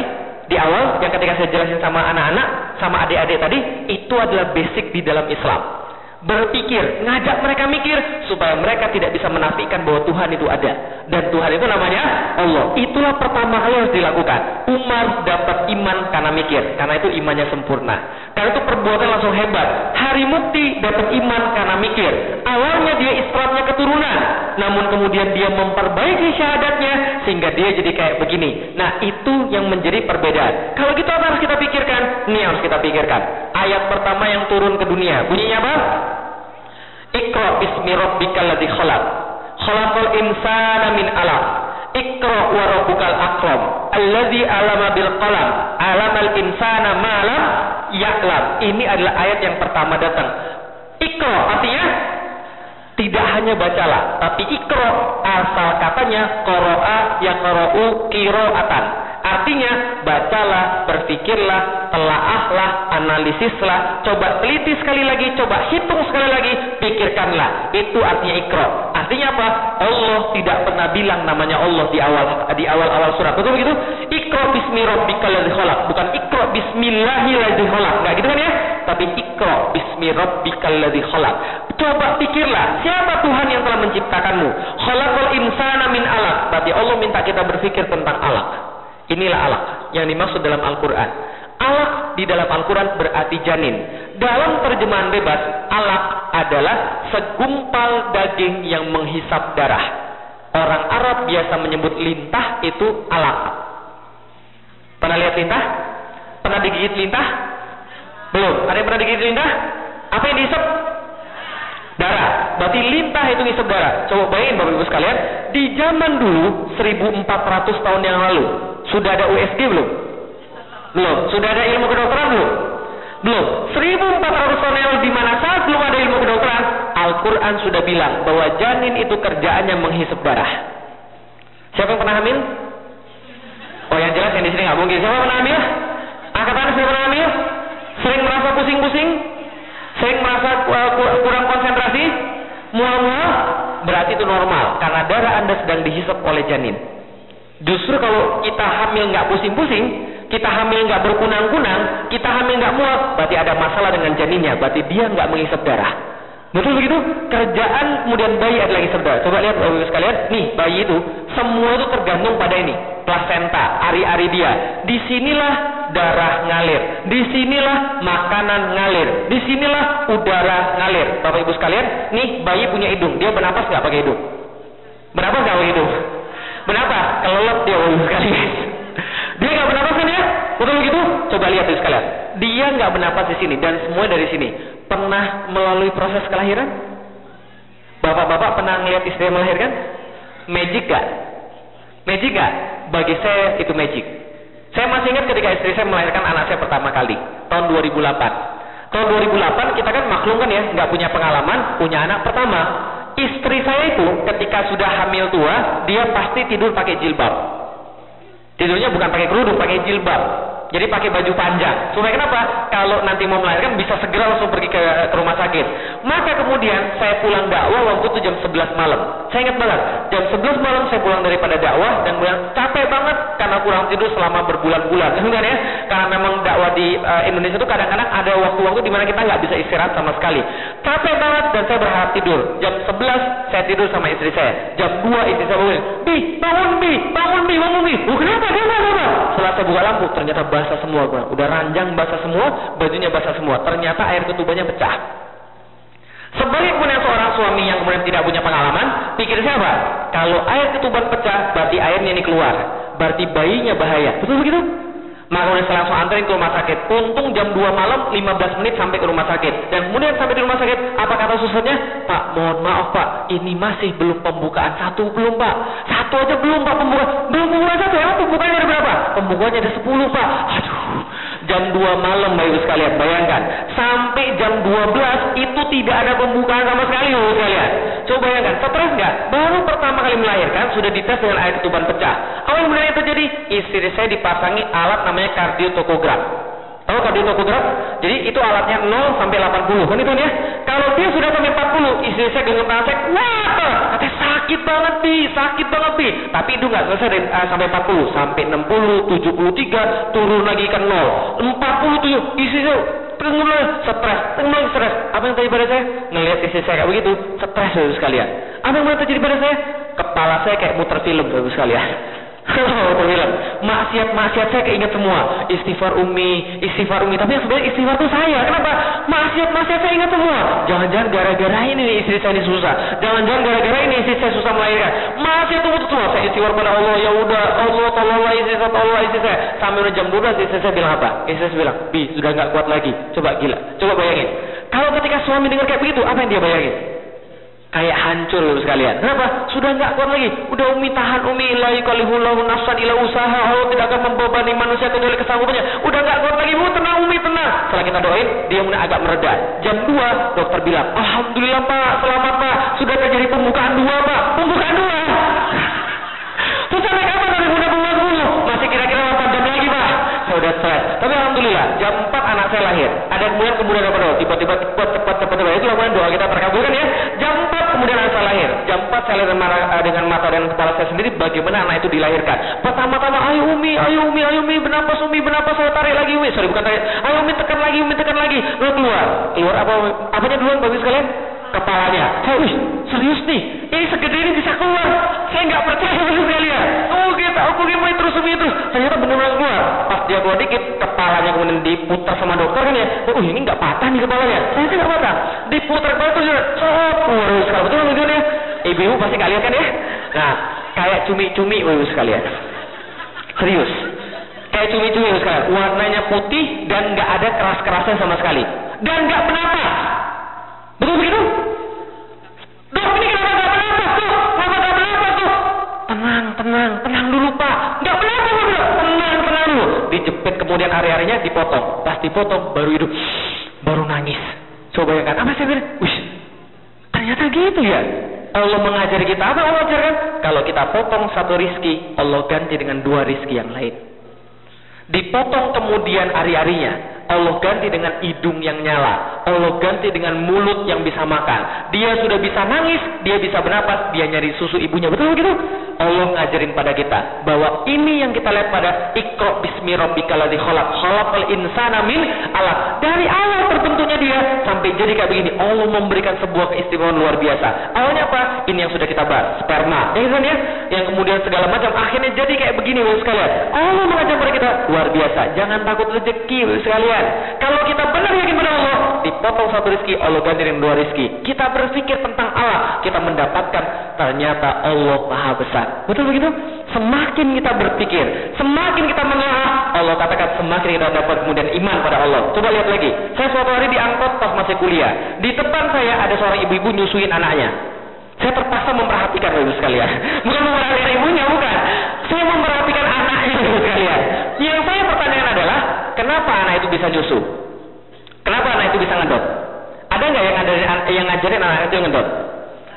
di awal yang ketika saya jelasin sama anak-anak, sama adik-adik tadi, itu adalah basic di dalam Islam. Berpikir, ngajak mereka mikir supaya mereka tidak bisa menafikan bahwa Tuhan itu ada, dan Tuhan itu namanya Allah. Itulah pertama kali harus dilakukan. Umar dapat iman karena mikir, karena itu imannya sempurna, karena itu perbuatan langsung hebat. Hari mukti dapat iman karena mikir. Awalnya dia Islamnya keturunan, namun kemudian dia memperbaiki syahadatnya sehingga dia jadi kayak begini. Nah, itu yang menjadi perbedaan. Kalau gitu apa harus kita pikirkan? Ini harus kita pikirkan. Ayat pertama yang turun ke dunia, bunyinya apa? Iqra bismi rabbikal ladzi khalaq. Khalaqal insana min 'alaq. Iqra wa rabbukal akram. Alladzi 'allama bil qalam. 'allamal insana ma lam ya'lam. Ini adalah ayat yang pertama datang. Iqra artinya tidak hanya bacalah, tapi Iqra asal katanya qara'a yaqra'u qira'atan. Artinya bacalah, berpikirlah, telaahlah, analisislah, coba teliti sekali lagi, coba hitung sekali lagi, pikirkanlah. Itu artinya Iqra. Artinya apa? Allah tidak pernah bilang namanya Allah di awal surat. Betul begitu? Iqra bismi rabbikal ladzi khalaq. Bukan Iqra bismillahil ladzi khalaq. Enggak gitu kan ya? Tapi Iqra bismi rabbikal ladzi khalaq. Coba pikirlah, siapa Tuhan yang telah menciptakanmu? Khalaqal insana min 'alaq. Berarti Allah minta kita berpikir tentang alaq. Inilah alaq yang dimaksud dalam Al-Quran. Alaq di dalam Al-Quran berarti janin. Dalam terjemahan bebas, alaq adalah segumpal daging yang menghisap darah. Orang Arab biasa menyebut lintah itu alaq. Pernah lihat lintah? Pernah digigit lintah? Belum. Ada yang pernah digigit lintah? Apa yang dihisap? Darah. Berarti lintah itu ngisap darah. Coba bayangin Bapak Ibu sekalian, di zaman dulu 1400 tahun yang lalu, sudah ada USG belum? Belum. Sudah ada ilmu kedokteran belum? Belum. 1400 tahun yang lalu, di mana saat belum ada ilmu kedokteran, Al-Quran sudah bilang bahwa janin itu kerjaannya menghisap darah. Siapa yang pernah hamil? Oh, yang jelas yang di sini nggak mungkin. Siapa yang pernah hamil? Angkat tangan, siapa yang pernah hamil? Sering merasa pusing-pusing? Sering merasa kurang konsentrasi? Mual-mual? Berarti itu normal, karena darah Anda sedang dihisap oleh janin. Justru kalau kita hamil nggak pusing-pusing, kita hamil nggak berkunang-kunang, kita hamil nggak mual, berarti ada masalah dengan janinnya, berarti dia nggak menghisap darah. Betul begitu? Kerjaan kemudian bayi adalah ngisap darah. Coba lihat Bapak Ibu sekalian, nih bayi itu semua itu tergantung pada ini, plasenta, ari-ari dia. Disinilah darah ngalir, disinilah makanan ngalir, disinilah udara ngalir. Bapak Ibu sekalian, nih bayi punya hidung, dia bernapas nggak pakai hidung? Bernapas nggak pakai hidung? Bernapas? Kelelep dia Bapak Ibu sekalian. Dia nggak bernapas kan ya? Betul begitu? Coba lihat Bapak sekalian, dia nggak bernapas di sini dan semua dari sini. Pernah melalui proses kelahiran? Bapak-bapak pernah ngelihat istri melahirkan? Magic gak? Magic gak? Bagi saya itu magic. Saya masih ingat ketika istri saya melahirkan anak saya pertama kali, tahun 2008. Tahun 2008 kita kan maklum kan ya, nggak punya pengalaman, punya anak pertama. Istri saya itu ketika sudah hamil tua, dia pasti tidur pakai jilbab. Tidurnya bukan pakai kerudung, pakai jilbab. Jadi pakai baju panjang. Supaya kenapa? Kalau nanti mau melahirkan bisa segera langsung pergi ke rumah sakit. Maka kemudian saya pulang dakwah waktu itu jam 11 malam. Saya ingat banget, jam 11 malam saya pulang daripada dakwah dan kemudian capek banget karena kurang tidur selama berbulan-bulan. Kan ya? Karena memang dakwah di Indonesia itu kadang-kadang ada waktu-waktu di mana kita nggak bisa istirahat sama sekali. Capek banget dan saya berharap tidur. Jam 11 saya tidur sama istri saya. Jam 2 istri saya bangun. Bangun Bi. Kenapa? Setelah saya buka lampu, ternyata basah semua, Bang. Udah ranjang basah semua, bajunya basah semua. Ternyata air ketubannya pecah. Sebagai kemudian seorang suami yang kemudian tidak punya pengalaman, pikir saya apa? Kalau air ketuban pecah, berarti airnya ini keluar. Berarti bayinya bahaya. Betul begitu? Maka kemudian saya langsung anterin ke rumah sakit. Untung jam 2 malam 15 menit sampai ke rumah sakit. Dan kemudian sampai di rumah sakit, apa kata susternya? Pak, mohon maaf Pak, ini masih belum pembukaan 1 belum Pak. 1 aja belum Pak pembukaan. Belum pembukaan 1 ya? Pembukaannya ada berapa? Pembukaannya ada 10 Pak. Aduh. Jam 2 malam Bapak Ibu sekalian, bayangkan. Sampai jam 12 itu tidak ada pembukaan sama sekali Bapak Ibu sekalian. Coba bayangkan, stres nggak? Baru pertama kali melahirkan sudah dites dengan air ketuban pecah. Apa yang sebenarnya terjadi? Istri saya dipasangi alat namanya kardiotokograf. Tahu kardiotokograf? Jadi itu alatnya 0 sampai 80 kan itu ya. Kalau dia sudah sampai 40, istri saya genggam tangan saya, wah, katanya sakit banget Bi. Tapi itu nggak selesai sampai 40, sampai 60, 73, turun lagi ke 0, 47, istri saya stres. Apa yang terjadi pada saya? Ngelihat istri saya kayak begitu, stres Bapak sekalian. Apa yang terjadi pada saya? Kepala saya kayak muter film Bapak sekalian. Maksiat saya keinget semua. Istighfar umi. Tapi yang sebenarnya istighfar itu saya. Kenapa? Maksiat saya ingat semua. Jangan-jangan gara-gara ini nih istri saya ini susah. Jangan-jangan gara-gara ini istri saya susah melahirkan. Maksiat itu semua. Saya istighfar pada Allah. Ya udah, Allah tolonglah istri saya. Sampai udah jam 12 istri saya bilang apa? Istri saya bilang, Bi, sudah nggak kuat lagi. Coba bayangin. Kalau ketika suami dengar kayak begitu, apa yang dia bayangin? Kayak hancur sekalian. Kenapa? Sudah nggak kuat lagi. Udah umi tahan la yukallifullahu nafsan illa usaha. Allah tidak akan membebani manusia kecuali kesanggupannya. Udah nggak kuat lagi. Tenang umi, tenang. Setelah kita doain, dia mulai agak mereda. Jam 2 dokter bilang, alhamdulillah Pak, selamat Pak. Sudah terjadi pembukaan 2 Pak. Pembukaan 2. Terus sampai kapan tadi udah pembukaan 10? Masih kira-kira 8 jam lagi Pak. Saya udah stres. Tapi alhamdulillah jam 4 anak saya lahir. Ada kemudian apa dong? Tiba-tiba cepat. Itu kemudian doa kita terkabulkan ya. Jam 4 kemudian anak saya lahir. Jam 4 saya lihat dengan mata dan kepala saya sendiri bagaimana anak itu dilahirkan. Pertama-tama, ayo umi, bernapas umi, saya tarik lagi umi. Sorry, bukan tarik. Ayo umi, tekan lagi. Lalu keluar apanya duluan Bapak sekalian? Kepalanya. Saya, serius nih. Ini segede ini bisa keluar. Saya nggak percaya Bapak sekalian. Aku mulai terus. Ternyata benar-benar keluar. Pas dia keluar dikit, kepalanya kemudian diputar sama dokter kan ya. Ini nggak patah nih kepalanya. Saya nggak patah. Diputar kepala itu keluar sekali. Betul ya? Ibu pasti kalian kan ya. Nah, kayak cumi-cumi Bapak sekalian. Serius. Kayak cumi-cumi Bapak sekalian. Warnanya putih dan nggak ada keras-kerasnya sama sekali. Dan nggak bernapas. Betul begitu? Dok, ini kenapa nggak bernapas tuh? Tenang dulu Pak. Nggak bernapas Pak. Tenang dulu. Dijepit kemudian hari-harinya dipotong. Pas dipotong baru hidup, baru nangis. Coba bayangkan. Apa saya bilang? Ternyata gitu ya. Allah mengajari kita. Apa Allah ajarkan? Kalau kita potong 1 rizki, Allah ganti dengan 2 rizki yang lain. Dipotong kemudian hari-harinya, Allah ganti dengan hidung yang nyala. Allah ganti dengan mulut yang bisa makan. Dia sudah bisa nangis, dia bisa bernapas, dia nyari susu ibunya. Betul begitu? Allah ngajarin pada kita bahwa ini yang kita lihat pada Iqra bismi rabbikal ladzi khalaqal insana min 'alaq. Dari awal terbentuknya dia sampai jadi kayak begini, Allah memberikan sebuah keistimewaan luar biasa. Awalnya apa? Ini yang sudah kita bahas, sperma. Ya, yang kemudian segala macam akhirnya jadi kayak begini Bapak sekalian. Allah mengajar pada kita luar biasa. Jangan takut rezeki Bapak sekalian. Kalau kita benar yakin pada Allah, dipotong 1 rezeki, Allah ganti dengan 2 rezeki. Kita berpikir tentang Allah, kita mendapatkan ternyata Allah Maha Besar. Betul begitu? Semakin kita berpikir, semakin kita menelaah, Allah katakan semakin kita dapat kemudian iman pada Allah. Coba lihat lagi. Saya suatu hari diangkut pas masih kuliah. Di depan saya ada seorang ibu-ibu nyusuin anaknya. Saya terpaksa memperhatikan Bapak sekalian. Bukan memperhatikan ibunya, bukan. Saya memperhatikan anaknya Bapak sekalian. Yang saya pertanyaan adalah, kenapa anak itu bisa nyusu? Kenapa anak itu bisa ngedot? Ada nggak yang ngajarin anak itu ngedot?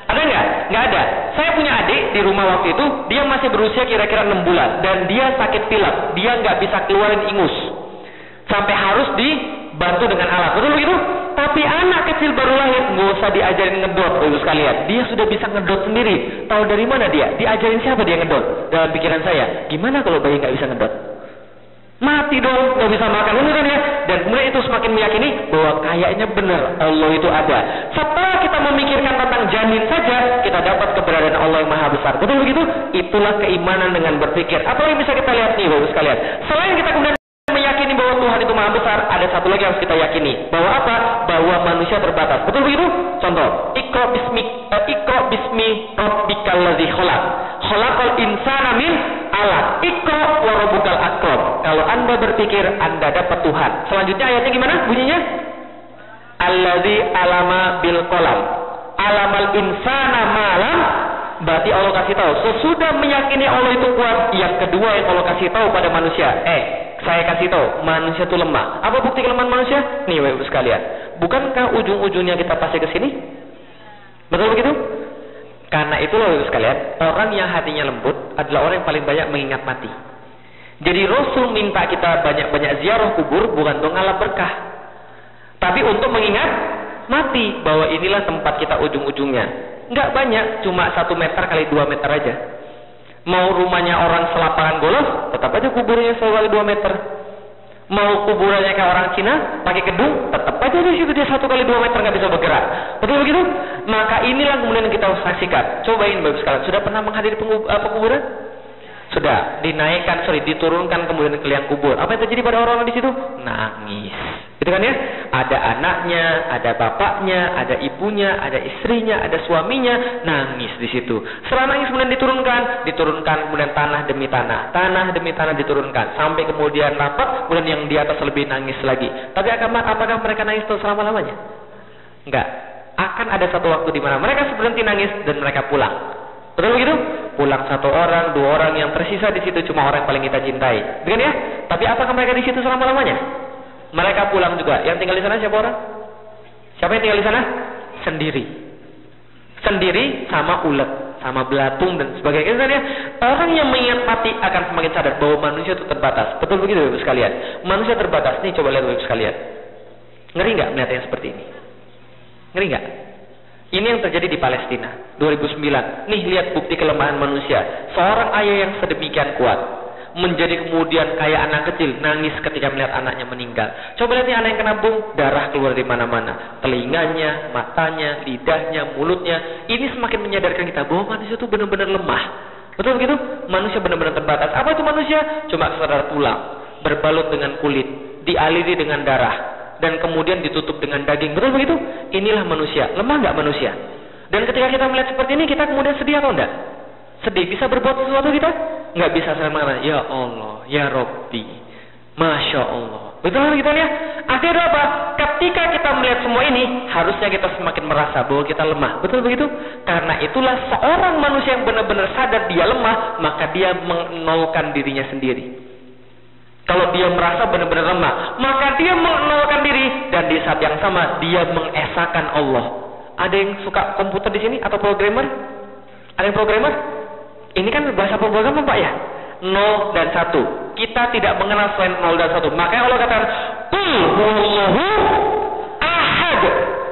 Ada nggak? Nggak ada. Saya punya adik di rumah waktu itu, dia masih berusia kira-kira 6 bulan dan dia sakit pilek, dia nggak bisa keluarin ingus, sampai harus dibantu dengan alat. Betul begitu? Tapi anak kecil baru lahir, nggak usah diajarin ngedot, Ibu sekalian. Dia sudah bisa ngedot sendiri. Tahu dari mana dia? Diajarin siapa dia ngedot? Dalam pikiran saya, gimana kalau bayi nggak bisa ngedot? Mati dong, nggak bisa makan, bener ya. Dan kemudian itu semakin meyakini bahwa kayaknya benar Allah itu ada. Setelah kita memikirkan tentang janin saja, kita dapat keberadaan Allah yang maha besar. Betul begitu? Itulah keimanan dengan berpikir. Apa yang bisa kita lihat nih, Bapak sekalian? Selain kita kemudian meyakini bahwa Tuhan itu maha besar, ada satu lagi yang harus kita yakini. Bahwa apa? Bahwa manusia terbatas. Betul begitu? Contoh, Iqra bismi rabbikal ladzi khalaq. Khalaqal insana min alaq. Iqra wa rabbukal akram. Kalau Anda berpikir, Anda dapat Tuhan. Selanjutnya ayatnya gimana bunyinya? Alladzi alama bil qalam. Alamal insana malam. Berarti Allah kasih tahu. Sesudah meyakini Allah itu kuat, yang kedua yang Allah kasih tahu pada manusia. Saya kasih tahu, manusia itu lemah. Apa bukti kelemahan manusia? Nih, Bapak sekalian. Bukankah ujung-ujungnya kita pasti ke sini? Betul begitu? Karena itulah Bapak sekalian, orang yang hatinya lembut adalah orang yang paling banyak mengingat mati. Jadi Rasul minta kita banyak-banyak ziarah kubur bukan untuk ngalap berkah, tapi untuk mengingat mati bahwa inilah tempat kita ujung-ujungnya. Enggak banyak, cuma 1 meter kali 2 meter aja. Mau rumahnya orang selapangan golf, tetap aja kuburnya 1 kali 2 meter. Mau kuburannya kayak orang Cina, pakai gedung, tetap aja di situ dia 1 kali 2 meter nggak bisa bergerak. Betul begitu? Maka inilah kemudian kita harus saksikan. Cobain Bapak sekalian, sudah pernah menghadiri kuburan? Sudah, diturunkan kemudian ke liang kubur. Apa yang terjadi pada orang-orang di situ? Nangis. Gitu kan ya? Ada anaknya, ada bapaknya, ada ibunya, ada istrinya, ada suaminya, nangis di situ. Setelah nangis kemudian diturunkan kemudian tanah demi tanah diturunkan sampai kemudian rapat, kemudian yang di atas lebih nangis lagi. Tapi apakah mereka nangis terus selama-lamanya? Enggak. Akan ada satu waktu di mana mereka berhenti nangis dan mereka pulang. Betul begitu? Pulang 1 orang, 2 orang, yang tersisa di situ cuma orang yang paling kita cintai. Bukan ya? Tapi apakah mereka di situ selama-lamanya? Mereka pulang juga. Yang tinggal di sana siapa orang? Siapa yang tinggal di sana? Sendiri sama ulet, sama belatung dan sebagainya. Ya? Orang yang mengingat mati akan semakin sadar bahwa manusia itu terbatas. Betul begitu Bapak sekalian? Manusia terbatas. Nih coba lihat Bapak sekalian. Ngeri nggak melihat yang seperti ini? Ngeri nggak? Ini yang terjadi di Palestina 2009. Nih lihat bukti kelemahan manusia. Seorang ayah yang sedemikian kuat menjadi kemudian kayak anak kecil, nangis ketika melihat anaknya meninggal. Coba lihat nih anak yang kena bom, darah keluar di mana-mana, telinganya, matanya, lidahnya, mulutnya. Ini semakin menyadarkan kita bahwa manusia itu benar-benar lemah. Betul begitu? Manusia benar-benar terbatas. Apa itu manusia? Cuma sekedar tulang, berbalut dengan kulit, dialiri dengan darah, dan kemudian ditutup dengan daging. Betul begitu? Inilah manusia. Lemah nggak manusia? Dan ketika kita melihat seperti ini, kita kemudian sedih atau enggak? Sedih. Bisa berbuat sesuatu kita? Nggak bisa. Saya mengatakan, ya Allah, ya Rabbi, Masya Allah. Betul gitu ya? Akhirnya apa? Ketika kita melihat semua ini, harusnya kita semakin merasa bahwa kita lemah. Betul begitu? Karena itulah seorang manusia yang benar-benar sadar dia lemah, maka dia menolkan dirinya sendiri. Kalau dia merasa benar-benar lemah, maka dia menolkan diri, dan di saat yang sama dia mengesahkan Allah. Ada yang suka komputer di sini atau programmer? Ada yang programmer? Ini kan bahasa pemrograman Pak ya? 0 dan 1. Kita tidak mengenal selain 0 dan 1. Makanya Allah katakan, Qul huwallahu ahad.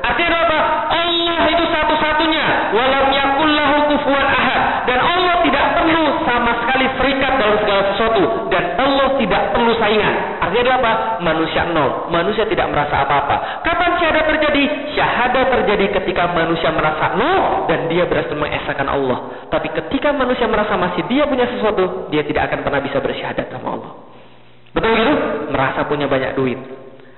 Artinya apa? Allah itu satu-satunya. Walam yakul lahu kufuwan ahad. Dan Allah tidak perlu sama sekali serikat dalam segala sesuatu. Dan Allah tidak perlu saingan. Artinya apa? Manusia 0. Manusia tidak merasa apa-apa. Kapan syahadat terjadi? Syahadat terjadi ketika manusia merasa 0 dan dia berhasil mengesahkan Allah. Tapi ketika manusia merasa masih dia punya sesuatu, dia tidak akan pernah bisa bersyahadat sama Allah. Betul gitu? Merasa punya banyak duit.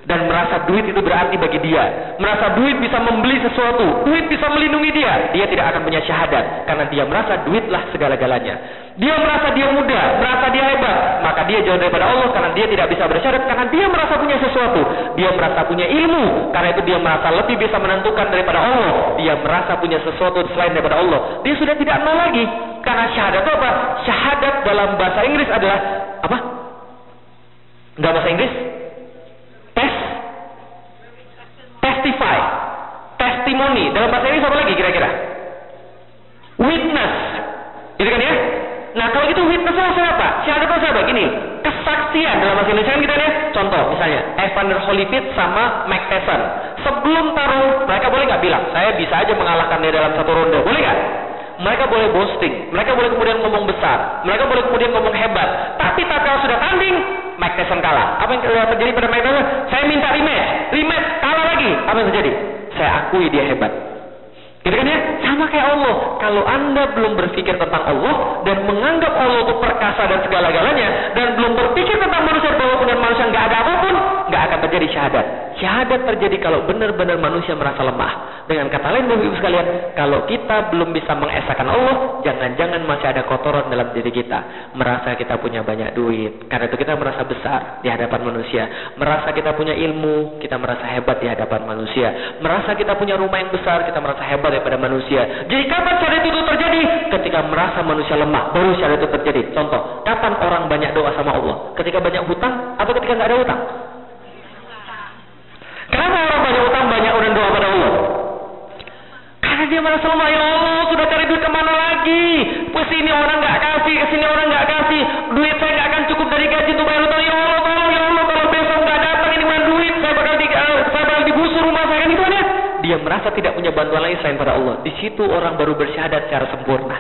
Dan merasa duit itu berarti bagi dia. Merasa duit bisa membeli sesuatu. Duit bisa melindungi dia. Dia tidak akan punya syahadat. Karena dia merasa duitlah segala-galanya. Dia merasa dia muda. Merasa dia hebat. Maka dia jauh daripada Allah. Karena dia tidak bisa bersyahadat. Karena dia merasa punya sesuatu. Dia merasa punya ilmu. Karena itu dia merasa lebih bisa menentukan daripada Allah. Dia merasa punya sesuatu selain daripada Allah. Dia sudah tidak kenal lagi. Karena syahadat itu apa? Syahadat dalam bahasa Inggris adalah apa? Dalam bahasa Inggris? Testify, testimoni. Dalam bahasa Inggris apa lagi kira-kira? Witness. witness maksudnya apa? Syahadat maksudnya apa? Gini, kesaksian dalam bahasa Indonesia kan kita lihat contoh misalnya Evander Holyfield sama Mike Tyson. Sebelum taruh, mereka boleh nggak bilang saya bisa aja mengalahkan dia dalam satu ronde, boleh nggak? Mereka boleh boasting, mereka boleh kemudian ngomong besar, mereka boleh kemudian ngomong hebat. Tapi kalau sudah tanding, Mike Tyson kalah. Apa yang terjadi pada Mike Tyson? Saya minta rematch, kalah lagi. Apa yang terjadi? Saya akui dia hebat. Gitu kan ya? Sama kayak Allah. Kalau Anda belum berpikir tentang Allah dan menganggap Allah itu perkasa dan segala-galanya dan belum berpikir tentang manusia bahwa dan manusia nggak ada apapun, nggak akan terjadi syahadat. Syahadat terjadi kalau benar-benar manusia merasa lemah. Dengan kata lain, Bapak Ibu sekalian, kalau kita belum bisa mengesahkan Allah, jangan-jangan masih ada kotoran dalam diri kita. Merasa kita punya banyak duit, karena itu kita merasa besar di hadapan manusia. Merasa kita punya ilmu, kita merasa hebat di hadapan manusia. Merasa kita punya rumah yang besar, kita merasa hebat daripada manusia. Jadi kapan syahadat itu terjadi? Ketika merasa manusia lemah, baru syahadat itu terjadi. Contoh, kapan orang banyak doa sama Allah? Ketika banyak hutang atau ketika nggak ada hutang? Kenapa orang banyak hutang, banyak orang doa pada Allah? Karena dia merasa lemah. Ya Allah, sudah cari duit kemana lagi? Kesini orang nggak kasih, kesini orang nggak kasih. Duit saya nggak akan cukup dari gaji untuk bayar hutang. Ya Allah, tolong ya Allah, kalau besok nggak datang ini mana duit, saya bakal digusur rumah saya kan itu kan ya? Dia merasa tidak punya bantuan lain selain pada Allah. Di situ orang baru bersyahadat secara sempurna.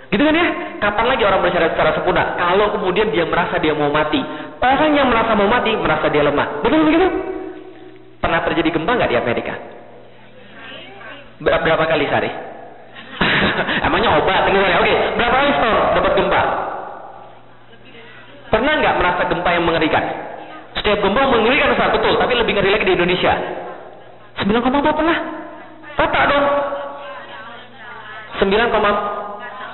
Gitu kan ya? Kapan lagi orang bersyahadat secara sempurna? Kalau kemudian dia merasa dia mau mati. Orang yang merasa mau mati, merasa dia lemah. Betul begitu? Pernah terjadi gempa nggak di Amerika? Berapa kali sehari? Emangnya obat? Oke, berapa kali setahun dapat gempa? Pernah nggak merasa gempa yang mengerikan? Setiap gempa mengerikan saat betul, tapi lebih ngeri lagi di Indonesia. 9,4 pernah? Rata dong. 9,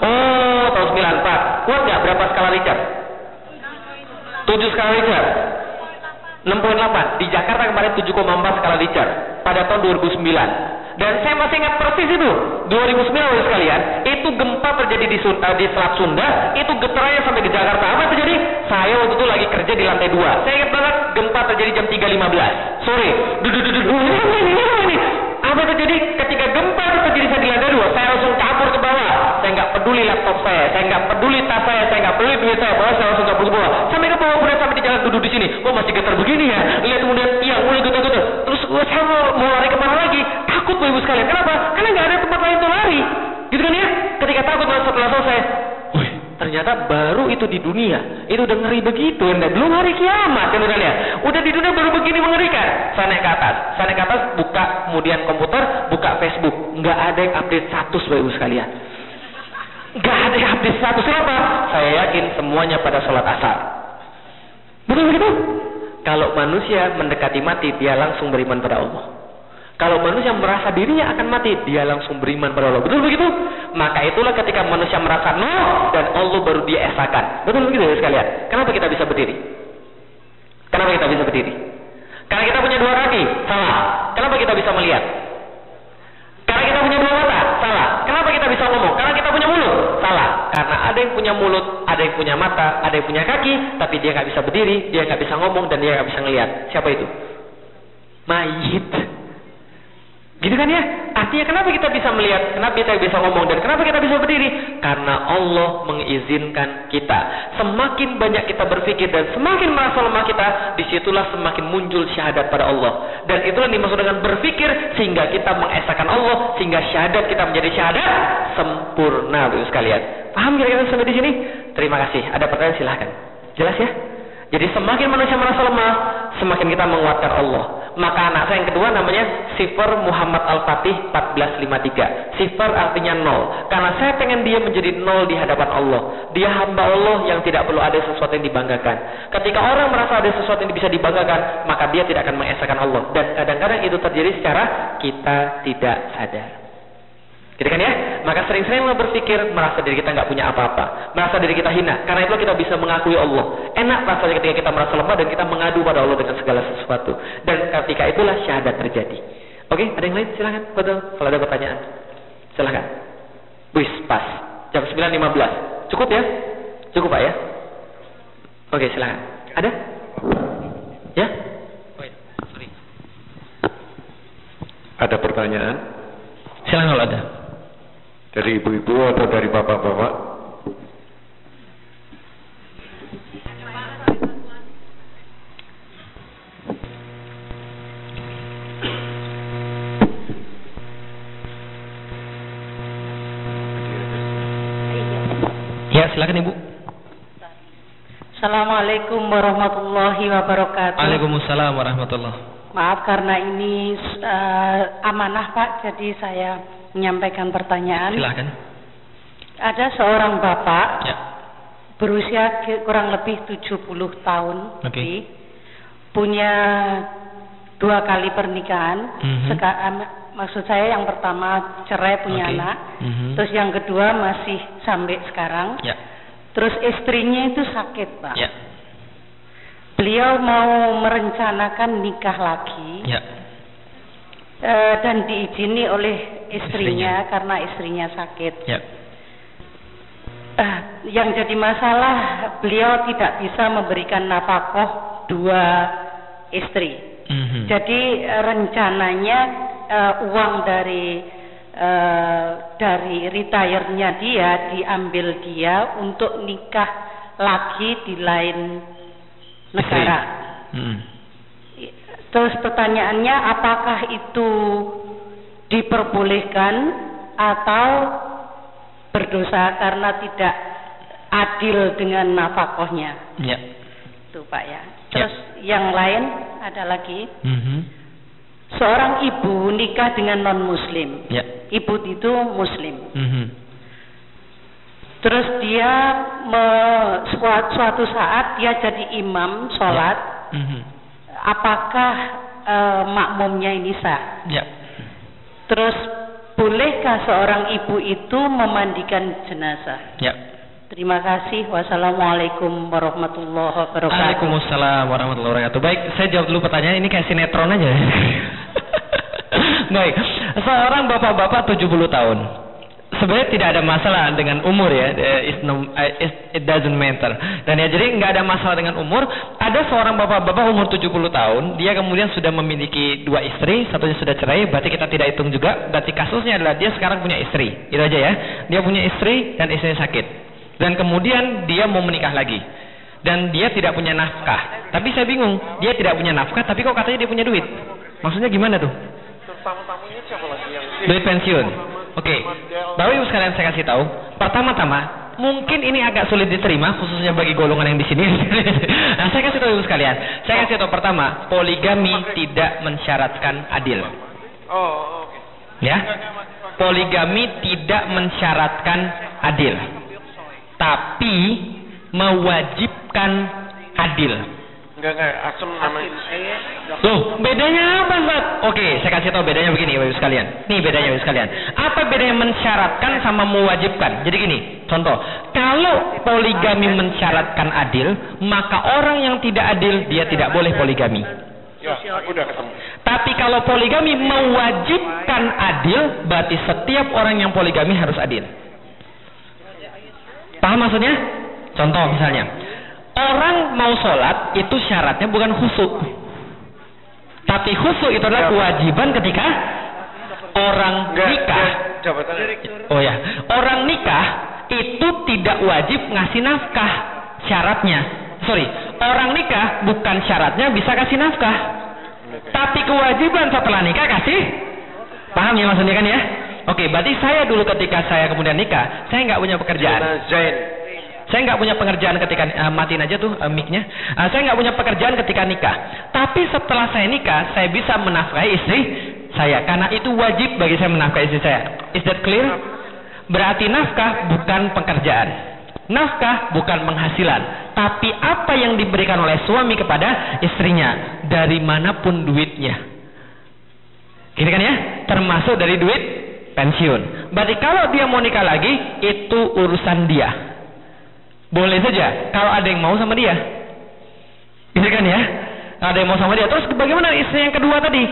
oh tahun 94. Kuat nggak berapa skala Richter? 7 skala Richter. 6,8. Di Jakarta kemarin 7,4 skala Richter pada tahun 2009. Dan saya masih ingat persis itu 2009 sekalian, itu gempa terjadi di Selat Sunda, itu getarannya sampai ke Jakarta. Apa terjadi? Saya waktu itu lagi kerja di lantai 2. Saya ingat banget gempa terjadi jam 3.15 sore. Apa terjadi ketika gempa terjadi di lantai 2? Saya langsung kabur ke bawah. Saya nggak peduli laptop saya nggak peduli tas saya nggak peduli duit saya langsung kabur ke bawah. Sampai ke bawah, kemudian sampai di jalan duduk di sini. Oh masih getar begini ya. Lihat kemudian tiang mulai getar-getar. Terus saya mau lari kemana lagi? Takut Bapak Ibu sekalian. Kenapa? Karena nggak ada tempat lain untuk lari. Gitu kan ya? Ketika takut setelah selesai, ternyata baru itu di dunia. Itu udah ngeri begitu. Belum hari kiamat kan udah lihat. Udah di dunia baru begini mengerikan. Saya naik ke atas, buka kemudian komputer, buka Facebook. Nggak ada yang update status Bapak Ibu sekalian. Nggak ada yang update status. Kenapa? Saya yakin semuanya pada sholat asar. Betul begitu? Kalau manusia mendekati mati, dia langsung beriman pada Allah. Kalau manusia merasa dirinya akan mati, dia langsung beriman pada Allah. Betul begitu? Maka itulah ketika manusia merasa dan Allah baru dia esakan. Betul begitu ya sekalian? Kenapa kita bisa berdiri? Kenapa kita bisa berdiri? Karena kita punya 2 kaki. Salah. Kenapa kita bisa melihat? Karena kita punya 2 mata. Salah. Kenapa kita bisa ngomong? Karena kita punya mulut. Salah. Karena ada yang punya mulut, ada yang punya mata, ada yang punya kaki, tapi dia nggak bisa berdiri, dia nggak bisa ngomong, dan dia nggak bisa ngelihat. Siapa itu? Mayit. Gitu kan ya? Artinya kenapa kita bisa melihat, kenapa kita bisa ngomong, dan kenapa kita bisa berdiri? Karena Allah mengizinkan kita. Semakin banyak kita berpikir dan semakin merasa lemah kita, disitulah semakin muncul syahadat pada Allah. Dan itulah dimaksud dengan berpikir, sehingga kita mengesahkan Allah, sehingga syahadat kita menjadi syahadat sempurna, Bapak sekalian. Paham kira-kira sampai di sini? Terima kasih. Ada pertanyaan silahkan. Jelas ya? Jadi semakin manusia merasa lemah, semakin kita menguatkan Allah. Maka anak saya yang kedua namanya Sifar Muhammad Al-Fatih 1453. Sifar artinya 0. Karena saya pengen dia menjadi 0 di hadapan Allah. Dia hamba Allah yang tidak perlu ada sesuatu yang dibanggakan. Ketika orang merasa ada sesuatu yang bisa dibanggakan, maka dia tidak akan mengesahkan Allah. Dan kadang-kadang itu terjadi secara kita tidak sadar. Gitu kan ya? Maka sering-seringlah berpikir merasa diri kita nggak punya apa-apa, merasa diri kita hina. Karena itulah kita bisa mengakui Allah. Enak rasanya ketika kita merasa lemah dan kita mengadu pada Allah dengan segala sesuatu. Dan ketika itulah syahadat terjadi. Oke, ada yang lain? Silakan. Betul. Kalau ada pertanyaan, silakan. Wis, pas. Jam 9.15. Cukup ya? Cukup Pak ya? Oke, silakan. Ada? Ya? Ada pertanyaan? Silakan kalau ada. Dari ibu-ibu atau dari bapak-bapak? Silakan Ibu. Assalamualaikum warahmatullahi wabarakatuh. Waalaikumsalam warahmatullahi. Maaf karena ini amanah Pak, jadi saya menyampaikan pertanyaan. Silakan. Ada seorang bapak Ya. berusia kurang lebih 70 tahun, Oke. punya 2 kali pernikahan. Maksud saya yang pertama cerai punya Oke. anak, Mhm. terus yang kedua masih sampai sekarang. Ya. Terus istrinya itu sakit Pak. Ya. Beliau mau merencanakan nikah lagi. Ya. Dan diizini oleh istrinya karena istrinya sakit. Ya. Yang jadi masalah beliau tidak bisa memberikan nafkah 2 istri. Mhm. Jadi rencananya uang dari retire-nya dia diambil dia untuk nikah lagi di lain negara. Terus pertanyaannya, apakah itu diperbolehkan atau berdosa karena tidak adil dengan nafkahnya? Ya. Itu Pak ya. Terus yang lain ada lagi. Mhm. Seorang ibu nikah dengan non-muslim. Ya. Ibu itu muslim. Mhm. Terus dia suatu saat dia jadi imam sholat. Mhm. Apakah makmumnya ini sah? Ya. Terus bolehkah seorang ibu itu memandikan jenazah? Ya. Terima kasih. Wassalamualaikum warahmatullahi wabarakatuh. Waalaikumsalam warahmatullahi wabarakatuh. Baik, saya jawab dulu pertanyaan ini kayak sinetron aja. Baik, seorang bapak-bapak 70 tahun. Sebenarnya tidak ada masalah dengan umur ya, it doesn't matter. Dan ya jadi nggak ada masalah dengan umur. Ada seorang bapak-bapak umur 70 tahun, dia kemudian sudah memiliki 2 istri, satunya sudah cerai, berarti kita tidak hitung juga. Berarti kasusnya adalah dia sekarang punya istri, itu aja ya. Dia punya istri dan istrinya sakit. Dan kemudian dia mau menikah lagi. Dan dia tidak punya nafkah. Tapi saya bingung, dia tidak punya nafkah, tapi kok katanya dia punya duit? Maksudnya gimana tuh? Tamu-tamunya siapa lagi yang Duit pensiun. Oke. Bapak Ibu sekalian saya kasih tahu. Pertama-tama, mungkin ini agak sulit diterima khususnya bagi golongan yang di sini. Nah, saya kasih tahu Ibu sekalian. Saya kasih tahu pertama, poligami tidak mensyaratkan adil. Oh, oke. Ya. Poligami tidak mensyaratkan adil. Tapi mewajibkan adil. Enggak, asem namanya. Loh, bedanya apa, Ustaz? Oke, saya kasih tahu bedanya begini, Bapak Ibu sekalian. Nih bedanya, Bapak Ibu sekalian. Apa bedanya mensyaratkan sama mewajibkan? Jadi gini, contoh, kalau poligami mensyaratkan adil, maka orang yang tidak adil dia tidak boleh poligami. Ya, aku udah ketemu. Tapi kalau poligami mewajibkan adil, berarti setiap orang yang poligami harus adil. Paham maksudnya? Contoh misalnya, orang mau sholat itu syaratnya bukan khusyuk. Tapi khusyuk itu adalah kewajiban ketika orang nikah. Oh ya, orang nikah itu tidak wajib ngasih nafkah. Syaratnya, orang nikah bukan syaratnya bisa kasih nafkah. Tapi kewajiban setelah nikah kasih. Paham ya maksudnya kan ya? Oke, berarti saya dulu ketika saya kemudian nikah, saya nggak punya pekerjaan. Saya nggak punya pekerjaan ketika matiin aja tuh mic-nya. Saya nggak punya pekerjaan ketika nikah. Tapi setelah saya nikah, saya bisa menafkahi istri saya karena itu wajib bagi saya menafkahi istri saya. Is that clear? Berarti nafkah bukan pekerjaan. Nafkah bukan penghasilan, tapi apa yang diberikan oleh suami kepada istrinya dari manapun duitnya. Gini kan ya? Termasuk dari duit pensiun. Berarti kalau dia mau nikah lagi, itu urusan dia. Boleh saja kalau ada yang mau sama dia. Gitu kan ya? Ada yang mau sama dia. Terus bagaimana istri yang kedua tadi?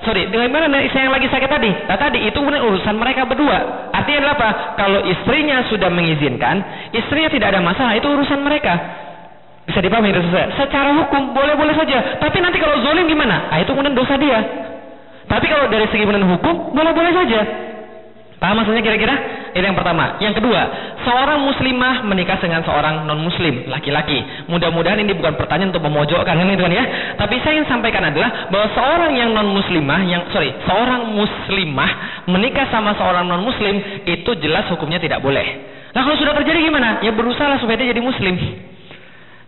Bagaimana istri yang lagi sakit tadi? Nah tadi itu benar urusan mereka berdua. Artinya adalah apa? Kalau istrinya sudah mengizinkan, istrinya tidak ada masalah, itu urusan mereka. Bisa dipahami itu secara hukum boleh-boleh saja. Tapi nanti kalau zalim gimana? Itu kemudian dosa dia. Tapi kalau dari segi benar hukum boleh-boleh saja. Paham maksudnya kira-kira? Itu yang pertama. Yang kedua, seorang muslimah menikah dengan seorang non-muslim, laki-laki. Mudah-mudahan ini bukan pertanyaan untuk memojokkan ini kan ya. Tapi saya ingin sampaikan adalah bahwa seorang yang non-muslimah, seorang muslimah menikah sama seorang non-muslim itu jelas hukumnya tidak boleh. Nah kalau sudah terjadi gimana? Ya berusaha supaya dia jadi muslim.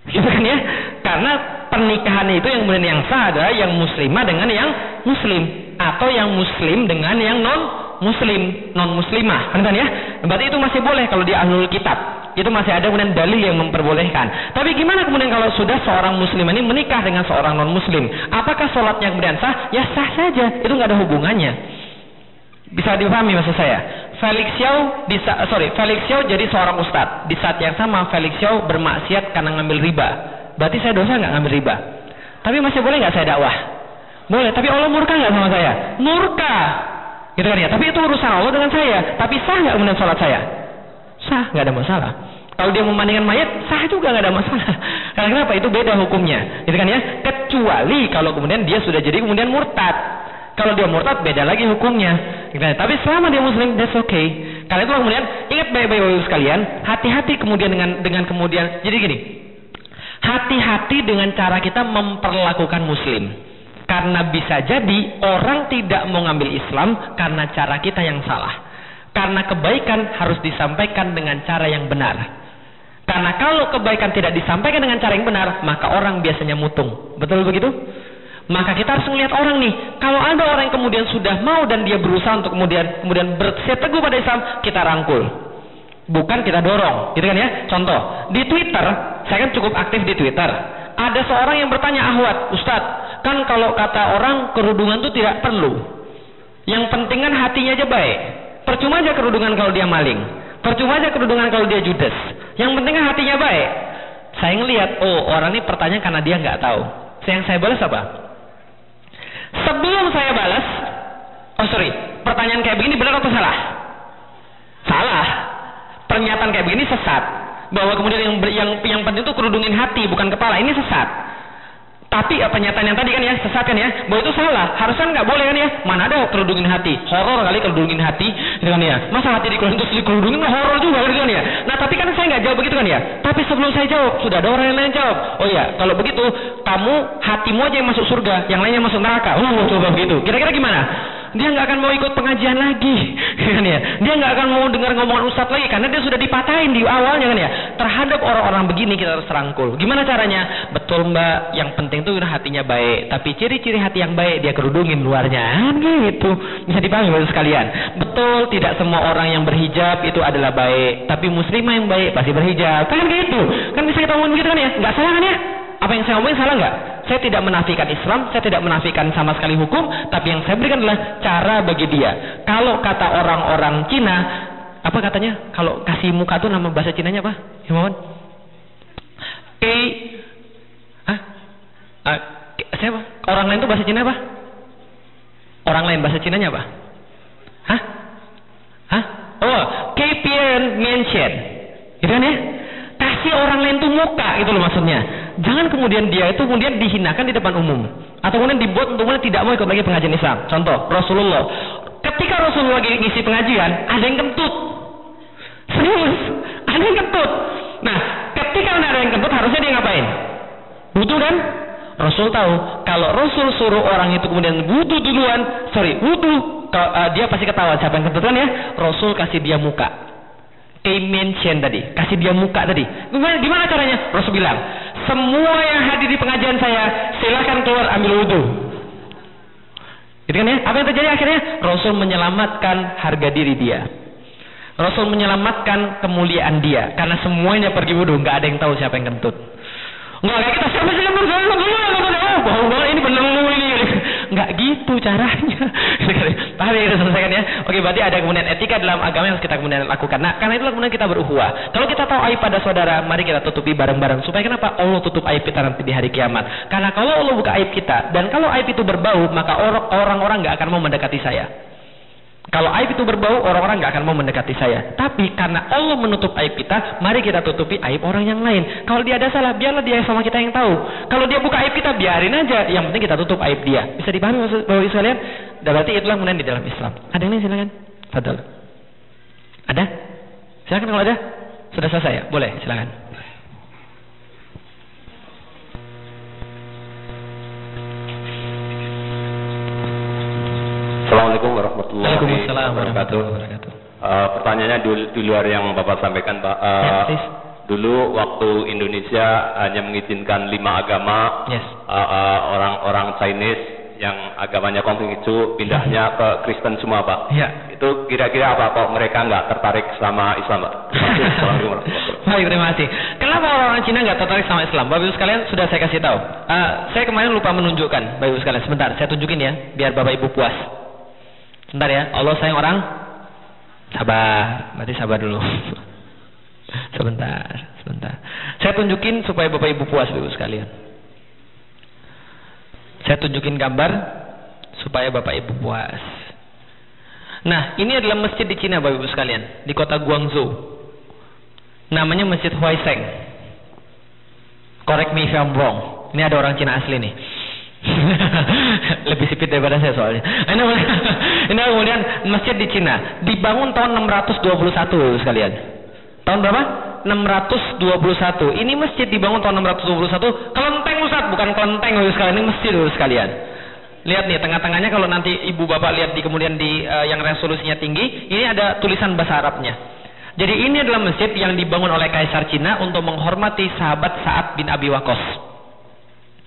Gitu kan ya? Karena pernikahan itu yang kemudian yang sah adalah yang muslimah dengan yang muslim, atau yang muslim dengan yang non muslimah, kan ya? Berarti itu masih boleh kalau dia ahlul kitab. Itu masih ada kemudian dalil yang memperbolehkan. Tapi gimana kemudian kalau sudah seorang muslim ini menikah dengan seorang non muslim? Apakah sholatnya kemudian sah? Ya sah saja, itu nggak ada hubungannya. Bisa dipahami maksud saya? Felix Xiao jadi seorang ustadz. Di saat yang sama Felix Xiao bermaksiat karena ngambil riba. Berarti saya dosa nggak ngambil riba? Tapi masih boleh nggak saya dakwah? Boleh. Tapi Allah murka nggak sama saya? Murka. Gitu kan ya? Tapi itu urusan Allah dengan saya. Tapi sah nggak kemudian sholat saya? Sah, nggak ada masalah. Kalau dia memandikan mayat, sah juga nggak ada masalah. Karena kenapa? Itu beda hukumnya, gitu kan ya? Kecuali kalau kemudian dia sudah jadi kemudian murtad. Kalau dia murtad beda lagi hukumnya. Gitu kan? Tapi selama dia muslim, that's okay. Karena itu kemudian ingat baik-baik sekalian, hati-hati kemudian dengan kemudian. Jadi gini, hati-hati dengan cara kita memperlakukan muslim. Karena bisa jadi orang tidak mau ngambil Islam karena cara kita yang salah. Karena kebaikan harus disampaikan dengan cara yang benar. Karena kalau kebaikan tidak disampaikan dengan cara yang benar, maka orang biasanya mutung. Betul begitu? Maka kita harus melihat orang nih. Kalau ada orang yang kemudian sudah mau dan dia berusaha untuk kemudian bersedia teguh pada Islam, kita rangkul. Bukan kita dorong, gitu kan ya? Contoh, di Twitter, saya kan cukup aktif di Twitter. Ada seorang yang bertanya, Ahwat, Ustadz, kan kalau kata orang kerudungan itu tidak perlu. Yang penting kan hatinya aja baik. Percuma aja kerudungan kalau dia maling. Percuma aja kerudungan kalau dia judes. Yang penting kan hatinya baik. Saya ngelihat, oh orang ini pertanyaan karena dia nggak tahu. Yang saya balas apa? Sebelum saya balas, pertanyaan kayak begini benar atau salah? Salah. Pernyataan kayak begini sesat. Bahwa kemudian yang penting itu kerudungin hati bukan kepala, ini sesat. Tapi pernyataan yang tadi kan ya sesat kan ya, bahwa itu salah, harusnya nggak boleh kan ya. Mana ada kerudungin hati, horor kali kerudungin hati, gitu kan ya. Masa hati dikerudungin horor juga gitu kan ya. Nah tapi kan saya nggak jawab begitu kan ya. Tapi sebelum saya jawab sudah ada orang yang lain jawab. Oh ya kalau begitu kamu hatimu aja yang masuk surga, yang lainnya masuk neraka. Coba begitu. Kira-kira gimana? Dia nggak akan mau ikut pengajian lagi, kan ya? Dia nggak akan mau dengar ngomongan ustadz lagi karena dia sudah dipatahin di awalnya kan ya. Terhadap orang-orang begini kita harus rangkul. Gimana caranya? Betul mbak, yang penting tuh hatinya baik. Tapi ciri-ciri hati yang baik dia kerudungin luarnya, kan gitu. Bisa dipahami bapak sekalian. Betul, tidak semua orang yang berhijab itu adalah baik. Tapi muslimah yang baik pasti berhijab, kan gitu. Kan bisa kita ngomongin begitu kan ya? Nggak salah kan ya? Apa yang saya omongin salah nggak? Saya tidak menafikan Islam, saya tidak menafikan sama sekali hukum, tapi yang saya berikan adalah cara bagi dia. Kalau kata orang-orang Cina, apa katanya? Kalau kasih muka tuh nama bahasa Cinanya apa? Himawan? Siapa? Orang lain tuh bahasa Cina apa? Orang lain bahasa Cinanya apa? Oh, KPN mention. Gitu kan ya? Kasih orang lain tuh muka, gitu loh maksudnya. Jangan kemudian dia itu kemudian dihinakan di depan umum, atau kemudian dibuat untuk kemudian tidak mau ikut lagi pengajian Islam. Contoh, Rasulullah. Ketika Rasulullah lagi ngisi pengajian, ada yang kentut. Serius, ada yang kentut. Nah, ketika ada yang kentut, harusnya dia ngapain? Wudu kan? Rasul tahu kalau Rasul suruh orang itu kemudian wudu duluan, dia pasti ketahuan siapa yang kentut kan ya. Rasul kasih dia muka. Mention tadi, kasih dia muka tadi. Gimana caranya? Rasul bilang, semua yang hadir di pengajian saya silakan keluar ambil wudu. Gitu kan ya? Apa yang terjadi akhirnya? Rasul menyelamatkan harga diri dia. Rasul menyelamatkan kemuliaan dia karena semuanya pergi wudu, nggak ada yang tahu siapa yang kentut. Nggak kayak kita siapa sih yang bau banget ini benang ini. Nggak gitu caranya. Paham ya, selesaikan ya. Oke, berarti ada kemudian etika dalam agama yang harus kita kemudian lakukan. Nah, karena itulah kemudian kita berukhuwah. Kalau kita tahu aib pada saudara, mari kita tutupi bareng-bareng. Supaya kenapa? Allah tutup aib kita nanti di hari kiamat. Karena kalau Allah buka aib kita, dan kalau aib itu berbau, maka orang-orang nggak akan mau mendekati saya. Kalau aib itu berbau, orang-orang nggak akan mau mendekati saya. Tapi karena Allah menutup aib kita, mari kita tutupi aib orang yang lain. Kalau dia ada salah, biarlah dia sama kita yang tahu. Kalau dia buka aib kita, biarin aja. Yang penting kita tutup aib dia. Bisa dipahami Bapak-Ibu sekalian? Dan berarti itulah kemudian di dalam Islam. Ada yang lain silakan. Fadal. Ada? Silakan kalau ada. Sudah selesai ya? Boleh, silakan. Assalamualaikum warahmatullahi Waalaikumsalam wabarakatuh. Pertanyaannya di luar yang Bapak sampaikan, Pak. Dulu waktu Indonesia hanya mengizinkan 5 agama, orang-orang Chinese yang agamanya Konghucu pindahnya ke Kristen semua, Pak. Ya. Itu kira-kira apa kok mereka nggak tertarik sama Islam, Pak? Baik, terima kasih. Kenapa orang-orang Cina nggak tertarik sama Islam? Bapak Ibu sekalian sudah saya kasih tahu. Saya kemarin lupa menunjukkan, Bapak Ibu sekalian. Sebentar, saya tunjukin ya, biar Bapak Ibu puas. Sebentar ya. Allah sayang orang. Sabar, berarti sabar dulu. Sebentar. Saya tunjukin supaya Bapak Ibu puas, Bapak Ibu sekalian. Saya tunjukin gambar supaya Bapak Ibu puas. Nah, ini adalah masjid di Cina, Bapak Ibu sekalian, di kota Guangzhou. Namanya Masjid Huaisheng. Correct me if I'm wrong. Ini ada orang Cina asli nih. Lebih sipit daripada saya soalnya. Ini kemudian masjid di Cina dibangun tahun 621, Bapak Ibu sekalian. Tahun berapa? 621. Ini masjid dibangun tahun 621. Kelenteng Ustaz, bukan kelenteng Bapak Ibu sekalian, ini masjid Bapak Ibu sekalian. Lihat nih, tengah-tengahnya kalau nanti Ibu Bapak lihat di kemudian di yang resolusinya tinggi, ini ada tulisan bahasa Arabnya. Jadi ini adalah masjid yang dibangun oleh Kaisar Cina untuk menghormati sahabat Sa'ad bin Abi Waqqas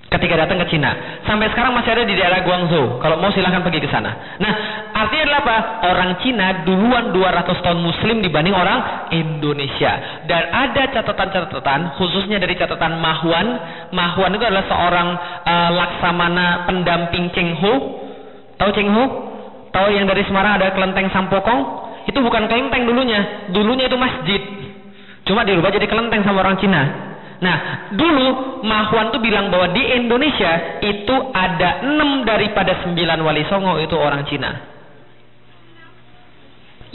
ketika datang ke Cina. Sampai sekarang masih ada di daerah Guangzhou. Kalau mau silahkan pergi ke sana. Nah, artinya adalah apa? Orang Cina duluan 200 tahun Muslim dibanding orang Indonesia. Dan ada catatan-catatan, khususnya dari catatan Mahuan. Mahuan itu adalah seorang laksamana pendamping Cheng Ho. Tahu Cheng Ho? Tahu yang dari Semarang ada kelenteng Sampokong? Itu bukan kelenteng dulunya. Dulunya itu masjid. Cuma dirubah jadi kelenteng sama orang Cina. Nah, dulu Mahuan tuh bilang bahwa di Indonesia itu ada 6 daripada 9 wali songo itu orang Cina.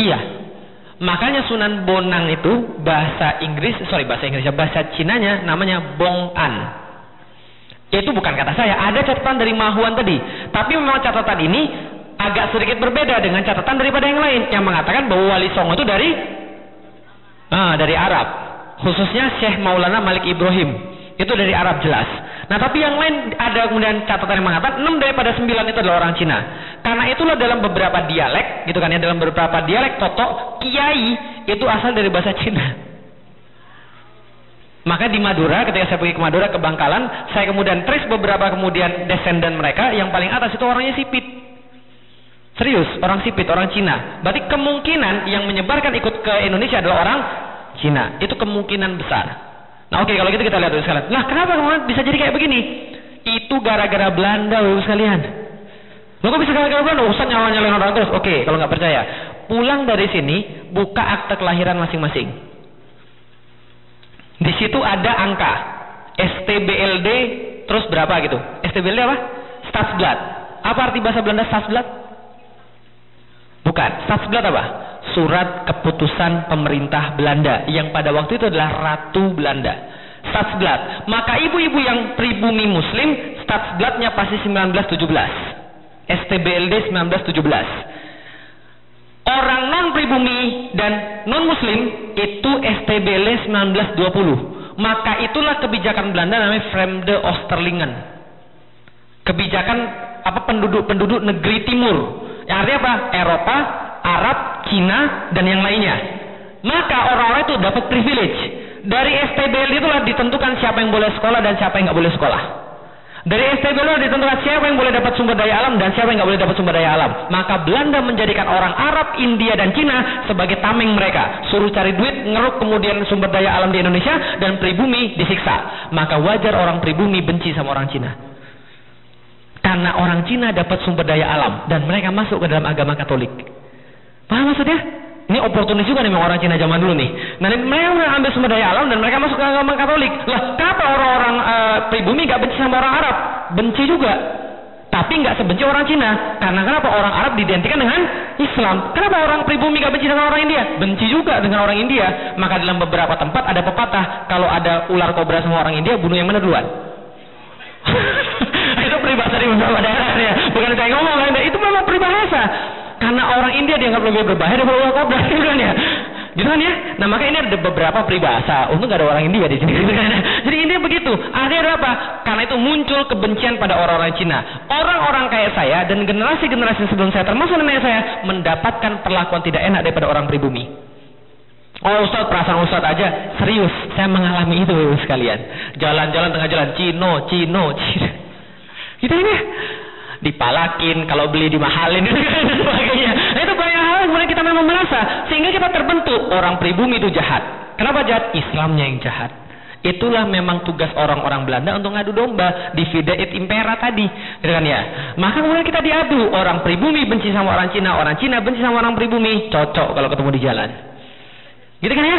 Iya. Makanya Sunan Bonang itu bahasa Cinanya namanya Bong-an. Itu bukan kata saya, ada catatan dari Mahuan tadi. Tapi memang catatan ini agak sedikit berbeda dengan catatan daripada yang lain yang mengatakan bahwa wali songo itu dari Arab. Khususnya Syekh Maulana Malik Ibrahim itu dari Arab jelas. Nah, tapi yang lain ada kemudian catatan yang mengatakan 6 daripada 9 itu adalah orang Cina. Karena itulah dalam beberapa dialek, gitu kan ya, dalam beberapa dialek Totok, kiai itu asal dari bahasa Cina. Maka di Madura, ketika saya pergi ke Madura, ke Bangkalan, saya kemudian trace beberapa kemudian descendant mereka, yang paling atas itu orangnya sipit. Serius, orang sipit, orang Cina. Berarti kemungkinan yang menyebarkan ikut ke Indonesia adalah orang Cina. Itu kemungkinan besar. Nah, oke, kalau gitu kita lihat dulu sekalian. Nah, kenapa kemudian bisa jadi kayak begini? Itu gara-gara Belanda, Bapak sekalian. Loh, kok bisa gara-gara Belanda? Ustaz nyalain orang terus. Oke, kalau nggak percaya, pulang dari sini, buka akte kelahiran masing-masing. Di situ ada angka STBLD terus berapa gitu. STBLD apa? Stadsblad. Apa arti bahasa Belanda Stadsblad? Bukan. Stadsblad apa? Surat keputusan pemerintah Belanda yang pada waktu itu adalah Ratu Belanda. Stadsblad. Maka ibu-ibu yang pribumi Muslim, Stadsbladnya pasti 1917. STBLD 1917. Orang non pribumi dan non Muslim itu STBLD 1920. Maka itulah kebijakan Belanda namanya Vreemde Oosterlingen. Kebijakan penduduk negeri timur. Yang artinya apa? Eropa, Arab, Cina, dan yang lainnya. Maka orang-orang itu dapat privilege. Dari STBLD itulah ditentukan siapa yang boleh sekolah dan siapa yang nggak boleh sekolah. Dari STBLD ditentukan siapa yang boleh dapat sumber daya alam dan siapa yang nggak boleh dapat sumber daya alam. Maka Belanda menjadikan orang Arab, India, dan Cina sebagai tameng mereka. Suruh cari duit, ngeruk kemudian sumber daya alam di Indonesia, dan pribumi disiksa. Maka wajar orang pribumi benci sama orang Cina. Karena orang Cina dapat sumber daya alam dan mereka masuk ke dalam agama Katolik. Paham maksudnya? Ini oportunis juga nih orang Cina zaman dulu nih. Nah, mereka ambil sumber daya alam dan mereka masuk ke agama Katolik. Lah, kenapa orang-orang pribumi gak benci sama orang Arab? Benci juga. Tapi gak sebenci orang Cina. Karena kenapa? Orang Arab diidentikan dengan Islam. Kenapa orang pribumi gak benci sama orang India? Benci juga dengan orang India. Maka dalam beberapa tempat ada pepatah, kalau ada ular kobra sama orang India, bunuh yang mana duluan? Itu peribahasa di beberapa daerah ya. Bukan saya ngomong, itu memang peribahasa. Karena orang India dianggap lebih berbahaya daripada ular kobra, gitu kan ya? Gitu kan ya? Nah, maka ini ada beberapa peribahasa. Untung gak ada orang India di sini. Jadi ini begitu. Artinya adalah apa? Karena itu muncul kebencian pada orang-orang Cina. orang-orang kayak saya dan generasi-generasi sebelum saya termasuk nenek saya mendapatkan perlakuan tidak enak daripada orang pribumi. Oh Ustaz, perasaan Ustaz aja, serius, saya mengalami itu sekalian. Jalan-jalan tengah jalan, Cino. Gitu ya. Dipalakin, kalau beli dimahalin dan sebagainya. Nah, itu banyak hal kemudian kita memang merasa sehingga kita terbentuk orang pribumi itu jahat. Kenapa jahat? Islamnya yang jahat. Itulah memang tugas orang-orang Belanda untuk ngadu domba, divide et impera tadi, gitu kan ya. Maka kemudian kita diadu, orang pribumi benci sama orang Cina benci sama orang pribumi, cocok kalau ketemu di jalan, gitu kan ya.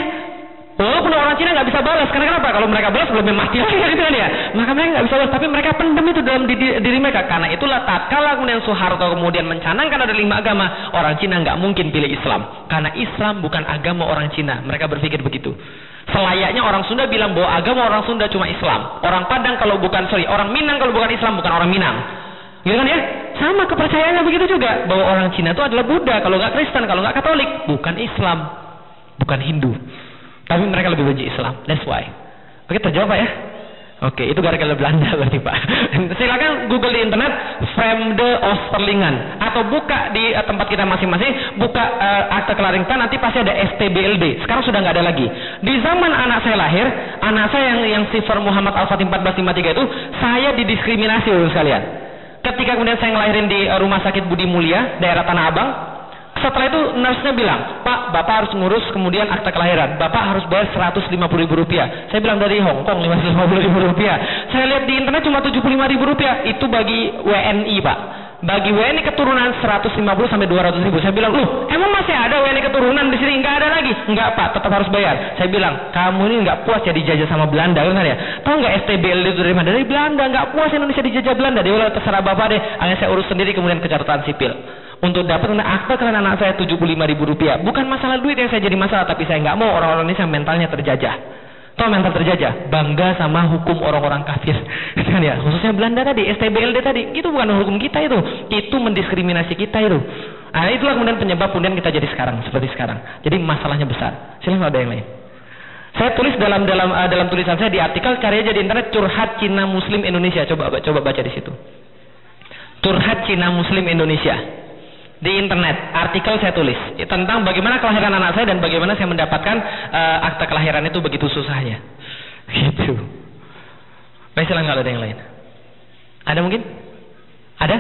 Walaupun orang Cina nggak bisa balas, karena kenapa? Kalau mereka balas belum mati lagi, gitu kan ya. Maka mereka nggak bisa balas, tapi mereka pendam itu dalam diri mereka. Karena itulah tatkala kemudian Soeharto kemudian mencanangkan ada 5 agama, orang Cina nggak mungkin pilih Islam, karena Islam bukan agama orang Cina. Mereka berpikir begitu. Selayaknya orang Sunda bilang bahwa agama orang Sunda cuma Islam. Orang Padang kalau bukan, orang Minang kalau bukan Islam bukan orang Minang. Gitu kan ya? Sama kepercayaannya begitu juga. Bahwa orang Cina itu adalah Buddha, kalau nggak Kristen, kalau nggak Katolik, bukan Islam, bukan Hindu. Tapi mereka lebih benci Islam. That's why. Oke, terjawab Pak ya? Oke, itu gara-gara Belanda berarti Pak. Silakan Google di internet Vreemde Oosterlingen atau buka di tempat kita masing-masing, buka akte kelahiran, nanti pasti ada STBLD. Sekarang sudah nggak ada lagi. Di zaman anak saya lahir, anak saya yang sifar Muhammad Al-Fatih 1453 itu, saya didiskriminasi oleh sekalian. Ketika kemudian saya ngelahirin di Rumah Sakit Budi Mulia, daerah Tanah Abang, setelah itu nurse-nya bilang, Pak, Bapak harus ngurus kemudian akte kelahiran. Bapak harus bayar Rp150.000. Saya bilang dari Hong Kong Rp550.000. Saya lihat di internet cuma Rp75.000. Itu bagi WNI, Pak. Bagi WNI keturunan 150 sampai 200.000. Saya bilang, loh, emang masih ada WNI keturunan di sini? Nggak ada lagi. Nggak Pak, tetap harus bayar. Saya bilang, kamu ini nggak puas ya dijajah sama Belanda, kan ya? Tahu nggak STBLD itu dari mana? Dari Belanda. Nggak puas Indonesia dijajah Belanda. Dia bilang, terserah Bapak deh. Hanya saya urus sendiri kemudian ke catatan sipil. Untuk dapat akte kelahiran anak saya Rp75.000. Bukan masalah duit yang saya jadi masalah, tapi saya nggak mau orang-orang Indonesia mentalnya terjajah. Tahu mental terjajah? Bangga sama hukum orang-orang kafir. Kan ya? Khususnya Belanda tadi, STBLD tadi. Itu bukan hukum kita itu. Itu mendiskriminasi kita itu. Nah, itulah kemudian penyebab kemudian kita jadi sekarang seperti sekarang. Jadi masalahnya besar. Silahkan ada yang lain. Saya tulis dalam tulisan saya di artikel karya jadi internet Curhat Cina Muslim Indonesia. Coba baca di situ. Curhat Cina Muslim Indonesia. Di internet, artikel saya tulis tentang bagaimana kelahiran anak saya dan bagaimana saya mendapatkan akte kelahiran itu begitu susahnya. Gitu. Baik, silakan kalau ada yang lain. Ada mungkin? Ada?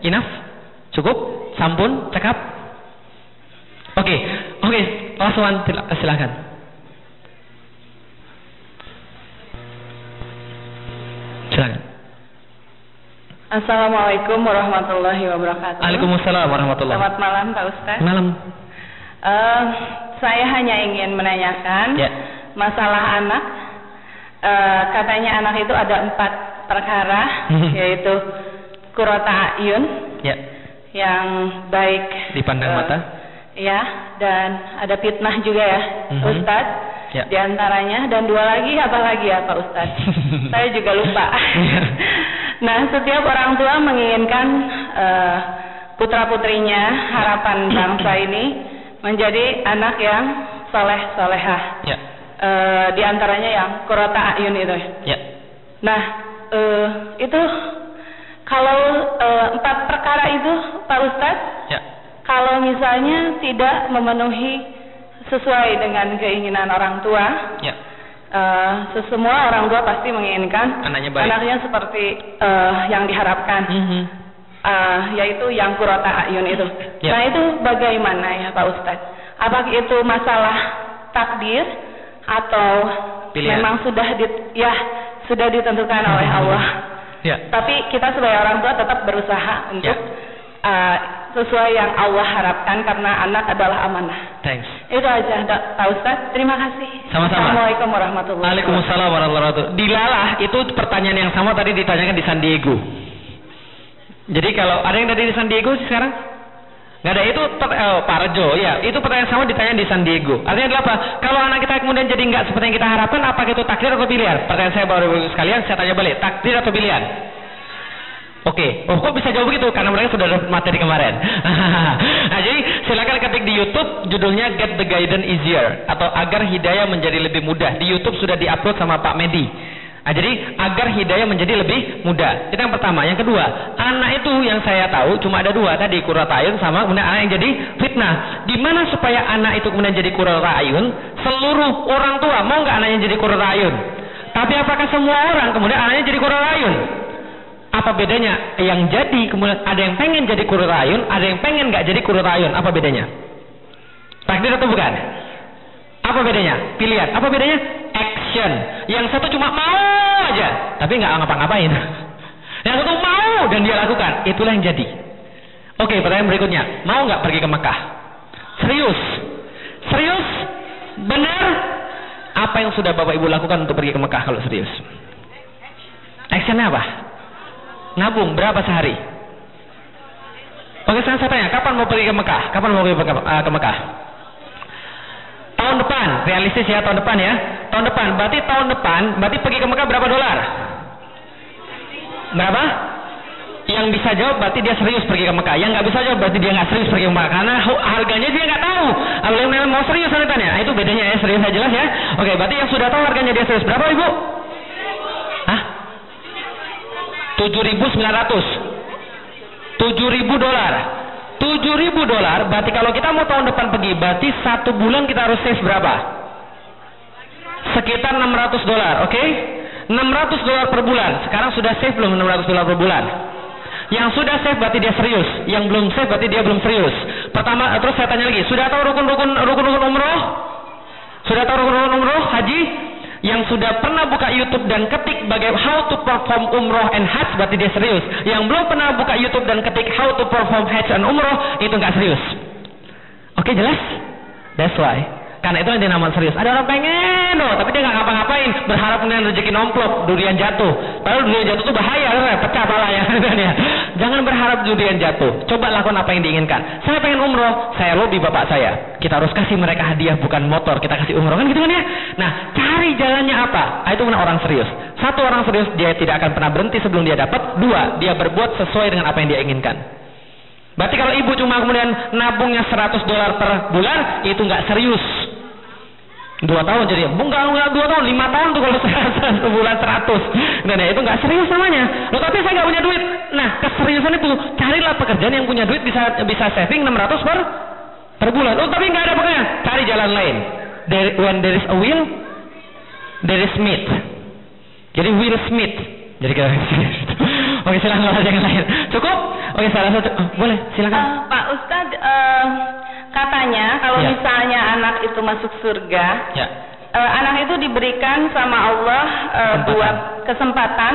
Enough? Cukup? Sampun? Cekap? Oke. Last one, silakan. Silakan. Assalamualaikum warahmatullahi wabarakatuh. Waalaikumsalam warahmatullahi wabarakatuh. Selamat malam Pak Ustaz. Malam. Saya hanya ingin menanyakan masalah anak. Katanya anak itu ada 4 perkara, yaitu kurota ayun, yang baik dipandang mata, ya, dan ada fitnah juga ya, Ustaz. Di antaranya, dan 2 lagi apa lagi ya Pak Ustaz? Saya juga lupa. Nah, setiap orang tua menginginkan putra-putrinya, harapan bangsa ini menjadi anak yang soleh-solehah. Di antaranya yang kurota ayun itu. Nah, itu kalau 4 perkara itu Pak Ustadz, kalau misalnya tidak memenuhi sesuai dengan keinginan orang tua, semua orang tua pasti menginginkan anaknya seperti yang diharapkan, yaitu yang kurota ayun itu. Nah, itu bagaimana ya Pak Ustadz? Apakah itu masalah takdir atau memang sudah ditentukan oleh Allah? Tapi kita sebagai orang tua tetap berusaha untuk sesuai yang Allah harapkan karena anak adalah amanah. Thanks. Itu aja Pak Ustadz. Terima kasih. Sama-sama. Assalamualaikum warahmatullahi wabarakatuh. Waalaikumsalam warahmatullahi wabarakatuh. Dilalah itu pertanyaan yang sama tadi ditanyakan di San Diego. Jadi kalau ada yang dari San Diego sekarang? Nggak ada, itu Pak Rejo, ya, itu pertanyaan sama ditanya di San Diego. Artinya adalah apa? Kalau anak kita kemudian jadi nggak seperti yang kita harapkan, apakah itu takdir atau pilihan? Pertanyaan saya baru sekalian, saya tanya balik, takdir atau pilihan? Oke, kok bisa jawab begitu? Karena mereka sudah dapat materi kemarin. Nah, jadi silakan ketik di YouTube judulnya Get the Guidance Easier atau agar hidayah menjadi lebih mudah. Di YouTube sudah diupload sama Pak Medi. Nah, jadi agar hidayah menjadi lebih mudah. Itu yang pertama. Yang kedua, anak itu yang saya tahu cuma ada dua tadi, qurrata ayun sama kemudian anak yang jadi fitnah. Di mana supaya anak itu kemudian jadi qurrata ayun? Seluruh orang tua mau nggak anaknya jadi qurrata ayun? Tapi apakah semua orang kemudian anaknya jadi qurrata ayun? Apa bedanya? Yang jadi kemudian ada yang pengen jadi qurrata ayun, ada yang pengen nggak jadi qurrata ayun. Apa bedanya? Takdir atau bukan? Apa bedanya? Pilihan. Apa bedanya? Action. Yang satu cuma mau aja, tapi nggak ngapa-ngapain. Yang satu mau dan dia lakukan. Itulah yang jadi. Oke, pertanyaan berikutnya. Mau nggak pergi ke Mekah? Serius? Serius? Benar? Apa yang sudah Bapak Ibu lakukan untuk pergi ke Mekah kalau serius? Actionnya apa? Nabung. Berapa sehari? Oke, sekarang saya tanya. Kapan mau pergi ke Mekah? Kapan mau pergi ke Mekah? Tahun depan, realistis ya, tahun depan ya. Tahun depan, berarti pergi ke Mekah berapa dolar? Berapa? Yang bisa jawab berarti dia serius pergi ke Mekah. Yang nggak bisa jawab berarti dia nggak serius pergi ke Mekah. Karena harganya dia nggak tahu. Kalau mau serius tanya, itu bedanya ya, serius saya jelas ya. Oke, berarti yang sudah tahu harganya dia serius berapa, Ibu? Hah? 7.900. 7.000 dolar. 7.000 dolar, berarti kalau kita mau tahun depan pergi, berarti 1 bulan kita harus save berapa? Sekitar 600 dolar, oke? 600 dolar per bulan. Sekarang sudah save belum 600 dolar per bulan? Yang sudah save berarti dia serius. Yang belum save berarti dia belum serius. Pertama, terus saya tanya lagi, sudah tahu rukun-rukun umroh? Sudah tahu rukun-rukun umroh, haji? Yang sudah pernah buka YouTube dan ketik bagaimana how to perform umroh and hajj berarti dia serius. Yang belum pernah buka YouTube dan ketik how to perform hajj and umroh itu nggak serius. Oke, jelas? That's why. Karena itu yang dinamakan serius. Ada orang pengen loh, tapi dia nggak ngapa-ngapain, berharap kemudian rezeki nomplok, durian jatuh. Padahal durian jatuh itu bahaya, pecah pala ya. Jangan berharap durian jatuh. Coba lakukan apa yang diinginkan. Saya pengen umroh, saya lobby bapak saya. Kita harus kasih mereka hadiah bukan motor, kita kasih umroh kan gitu kan ya. Nah, cari jalannya apa? Itu benar orang serius. Satu, orang serius dia tidak akan pernah berhenti sebelum dia dapat. Dua, dia berbuat sesuai dengan apa yang dia inginkan. Berarti kalau ibu cuma kemudian nabungnya 100 dolar per bulan, itu nggak serius. 2 tahun jadi, enggak 2 tahun, 5 tahun tuh kalau sebulan 100. Nah, itu nggak serius namanya. Loh, tapi saya nggak punya duit. Nah, keseriusan itu carilah pekerjaan yang punya duit bisa saving 600 per bulan. Oh, tapi nggak ada pekerjaan, cari jalan lain. When there is a will, there is meat. Jadi Will Smith. Jadi kita oke, silakan kalau yang lain. Cukup? Oke, salah satu. Boleh, silakan. Pak Ustadz, katanya kalau misalnya anak itu masuk surga, anak itu diberikan sama Allah buat kesempatan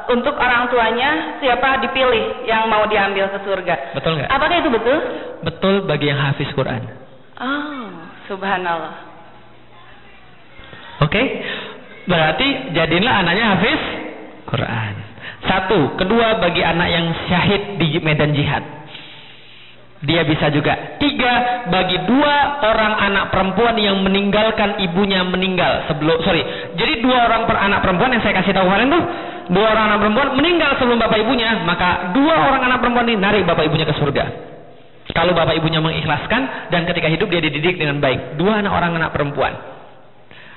untuk orang tuanya siapa dipilih yang mau diambil ke surga. Betul nggak? Apakah itu betul? Betul bagi yang hafiz Quran. Oh, subhanallah. Oke, berarti jadilah anaknya hafiz Quran. Satu, kedua bagi anak yang syahid di medan jihad. Dia bisa juga. 3, bagi 2 orang anak perempuan yang meninggalkan ibunya meninggal jadi 2 orang anak perempuan yang saya kasih tahu kemarin tuh, 2 orang anak perempuan meninggal sebelum bapak ibunya, maka 2 orang anak perempuan ini narik bapak ibunya ke surga. Kalau bapak ibunya mengikhlaskan dan ketika hidup dia dididik dengan baik. 2 orang anak perempuan.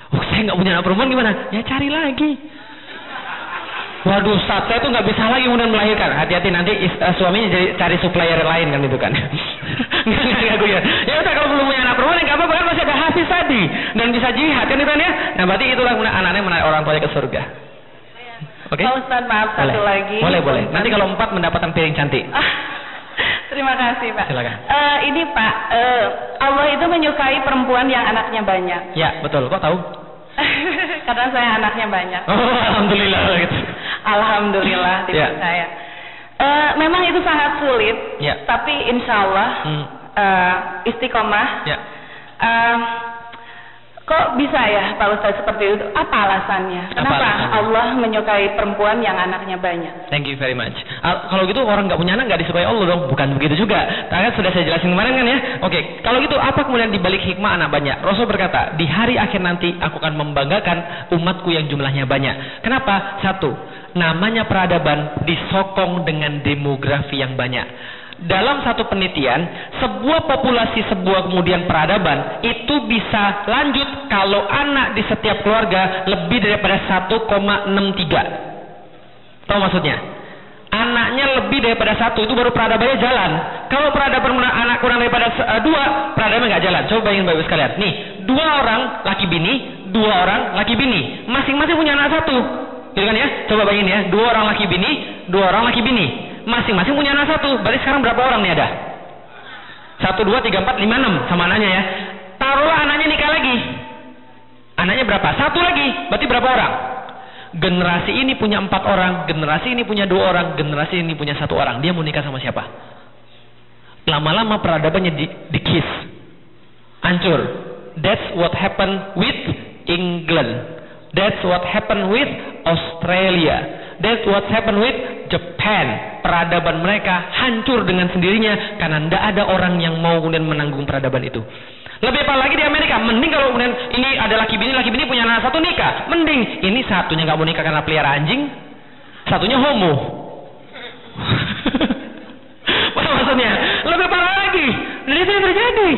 Oh, saya nggak punya anak perempuan gimana? Ya cari lagi. Waduh, Ustaz, saya tuh nggak bisa lagi kemudian melahirkan. Hati-hati nanti suaminya jadi cari supplier lain kan itu kan. Nggak. Ya udah, kalau belum punya anak perempuan nggak apa-apa kan, masih ada hafiz tadi dan bisa jihad kan itu kan ya. Nah, berarti itulah kemudian anaknya menarik orang tuanya ke surga. Oke? Pak Ustaz, maaf boleh. Satu lagi. Boleh. Nanti kalau 4 mendapatkan piring cantik. Terima kasih, Pak. Silakan. Ini Pak, Allah itu menyukai perempuan yang anaknya banyak. Ya, betul. Kok tahu? Karena saya anaknya banyak. Oh, alhamdulillah gitu. Alhamdulillah tidak saya. Memang itu sangat sulit, tapi insya Allah istiqomah. Kok bisa ya Pak Ustaz seperti itu? Apa alasannya? Kenapa Allah menyukai perempuan yang anaknya banyak? Thank you very much. Kalau gitu orang nggak punya anak nggak disukai Allah dong? Bukan begitu juga. Kan sudah saya jelasin kemarin kan ya. Oke, kalau gitu apa kemudian dibalik hikmah anak banyak? Rasul berkata, di hari akhir nanti aku akan membanggakan umatku yang jumlahnya banyak. Kenapa? 1, namanya peradaban disokong dengan demografi yang banyak. Dalam satu penelitian, sebuah populasi, sebuah kemudian peradaban itu bisa lanjut kalau anak di setiap keluarga lebih daripada 1,63. Tahu maksudnya? Anaknya lebih daripada 1, itu baru peradabannya jalan. Kalau peradaban anak kurang daripada 2, peradaban nggak jalan. Coba bayangin Bapak sekalian. Nih, 2 orang laki bini, 2 orang laki bini, masing-masing punya anak 1. Gitu kan ya? Coba bayangin ya, 2 orang laki bini, 2 orang laki bini. Masing-masing punya anak 1. Berarti sekarang berapa orang nih ada? 1, 2, 3, 4, 5, 6 sama anaknya ya. Taruhlah anaknya nikah lagi. Anaknya berapa? 1 lagi. Berarti berapa orang? Generasi ini punya 4 orang, generasi ini punya 2 orang, generasi ini punya 1 orang. Dia mau nikah sama siapa? Lama-lama peradabannya dikis. Hancur. That's what happened with England. That's what happened with Australia. That's what happened with Japan. Peradaban mereka hancur dengan sendirinya karena tidak ada orang yang mau kemudian menanggung peradaban itu. Lebih parah lagi di Amerika. Mending kalau kemudian ini ada laki bini punya anak 1 nikah. Mending ini satunya nggak mau nikah karena pelihara anjing, satunya homo. Apa maksudnya? Lebih parah lagi. Dan itu yang terjadi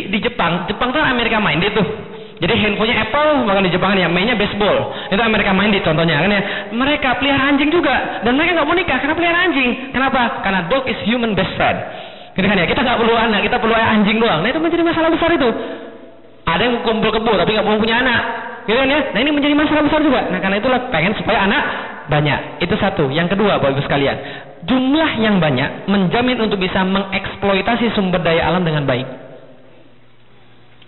di Jepang. Jepang tuh Amerika main itu. Jadi handphonenya Apple, bahkan di Jepang yang mainnya baseball. Itu Amerika main di contohnya kan ya. Mereka pelihara anjing juga dan mereka nggak mau nikah karena pelihara anjing. Kenapa? Karena dog is human best friend. Gitu kan ya. Kita nggak perlu anak, kita perlu anjing doang. Nah itu menjadi masalah besar itu. Ada yang kumpul kebo tapi nggak mau punya anak. Gitu kan ya. Nah ini menjadi masalah besar juga. Nah karena itulah pengen supaya anak banyak. Itu satu. Yang kedua, Bapak Ibu sekalian, jumlah yang banyak menjamin untuk bisa mengeksploitasi sumber daya alam dengan baik.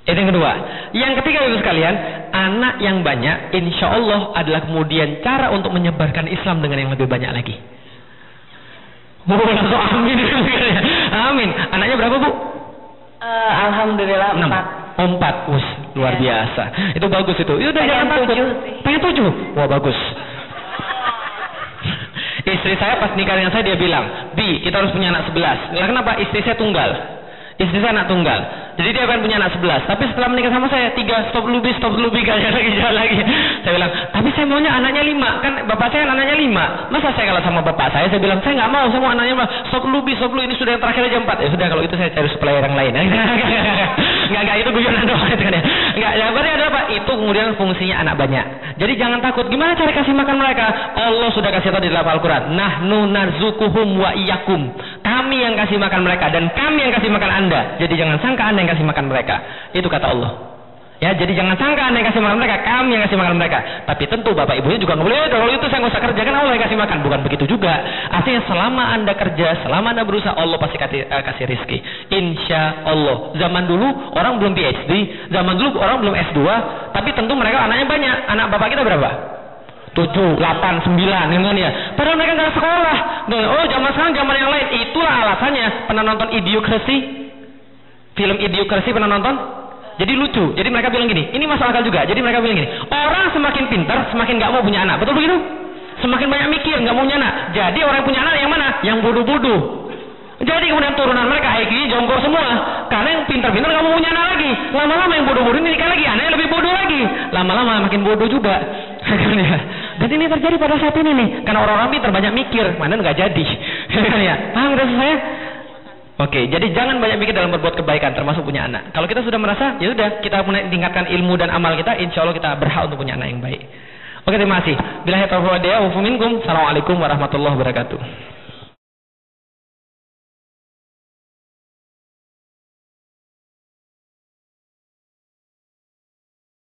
Itu yang kedua. Yang ketiga Ibu sekalian, anak yang banyak insya Allah adalah kemudian cara untuk menyebarkan Islam dengan yang lebih banyak lagi. Langsung amin. Amin. Anaknya berapa Bu? Alhamdulillah 4. 4. Luar biasa. Itu bagus itu. Itu udah jangan takut. Pengen 7. Wah bagus. Istri saya pas nikah dengan saya dia bilang, Bi kita harus punya anak 11. Nah, kenapa? Istri saya tunggal. Istri saya anak tunggal. Jadi dia akan punya anak 11. Tapi setelah menikah sama saya 3, stop dulu jalan lagi. Saya bilang, tapi saya maunya anaknya 5. Kan bapak saya anaknya 5. Masa saya kalau sama bapak saya bilang, saya nggak mau, saya mau anaknya 5. Stop dulu, ini sudah yang terakhir aja 4. Ya sudah kalau itu saya cari supplier yang lain. Enggak itu guyonan doang itu kan ya. Enggak, ya berarti ada apa? Itu kemudian fungsinya anak banyak. Jadi jangan takut. Gimana cara kasih makan mereka? Allah sudah kasih tahu di dalam Al-Qur'an. Nahnu narzuquhum wa iyyakum. Kami yang kasih makan mereka dan kami yang kasih makan Anda. Jadi jangan sangka Anda yang kasih makan mereka. Itu kata Allah. Ya, jadi jangan sangka Anda yang kasih makan mereka, kami yang kasih makan mereka. Tapi tentu Bapak Ibunya juga nggak boleh, kalau itu saya nggak usah kerja, kan Allah yang kasih makan. Bukan begitu juga. Artinya selama Anda kerja, selama Anda berusaha, Allah pasti kasih rezeki. Insya Allah. Zaman dulu orang belum PhD, zaman dulu orang belum S2, tapi tentu mereka anaknya banyak. Anak Bapak kita berapa? 7, 8, 9, kan ya. Padahal mereka nggak sekolah. Oh, zaman sekarang zaman yang lain. Itulah alasannya. Pernah nonton Idiocracy? Film Idiocracy pernah nonton? Jadi lucu. Jadi mereka bilang gini. Ini masuk akal juga. Jadi mereka bilang gini. Orang semakin pintar, semakin nggak mau punya anak. Betul begitu? Semakin banyak mikir, nggak mau punya anak. Jadi orang yang punya anak yang mana? Yang bodoh-bodoh. Jadi kemudian turunan mereka IQ-nya jongkok semua. Karena yang pintar-pintar nggak mau punya anak lagi. Lama-lama yang bodoh-bodoh ini nikah lagi. Anaknya lebih bodoh lagi. Lama-lama makin bodoh juga. Dan ini terjadi pada saat ini nih. Karena orang-orang pintar banyak mikir. Mana nggak jadi. Paham gak saya? Oke, jadi jangan banyak mikir dalam berbuat kebaikan, termasuk punya anak. Kalau kita sudah merasa, ya sudah kita tingkatkan ilmu dan amal kita, insya Allah kita berhak untuk punya anak yang baik. Oke, terima kasih. Billahi taufiq wal hidayah. Assalamualaikum warahmatullahi wabarakatuh.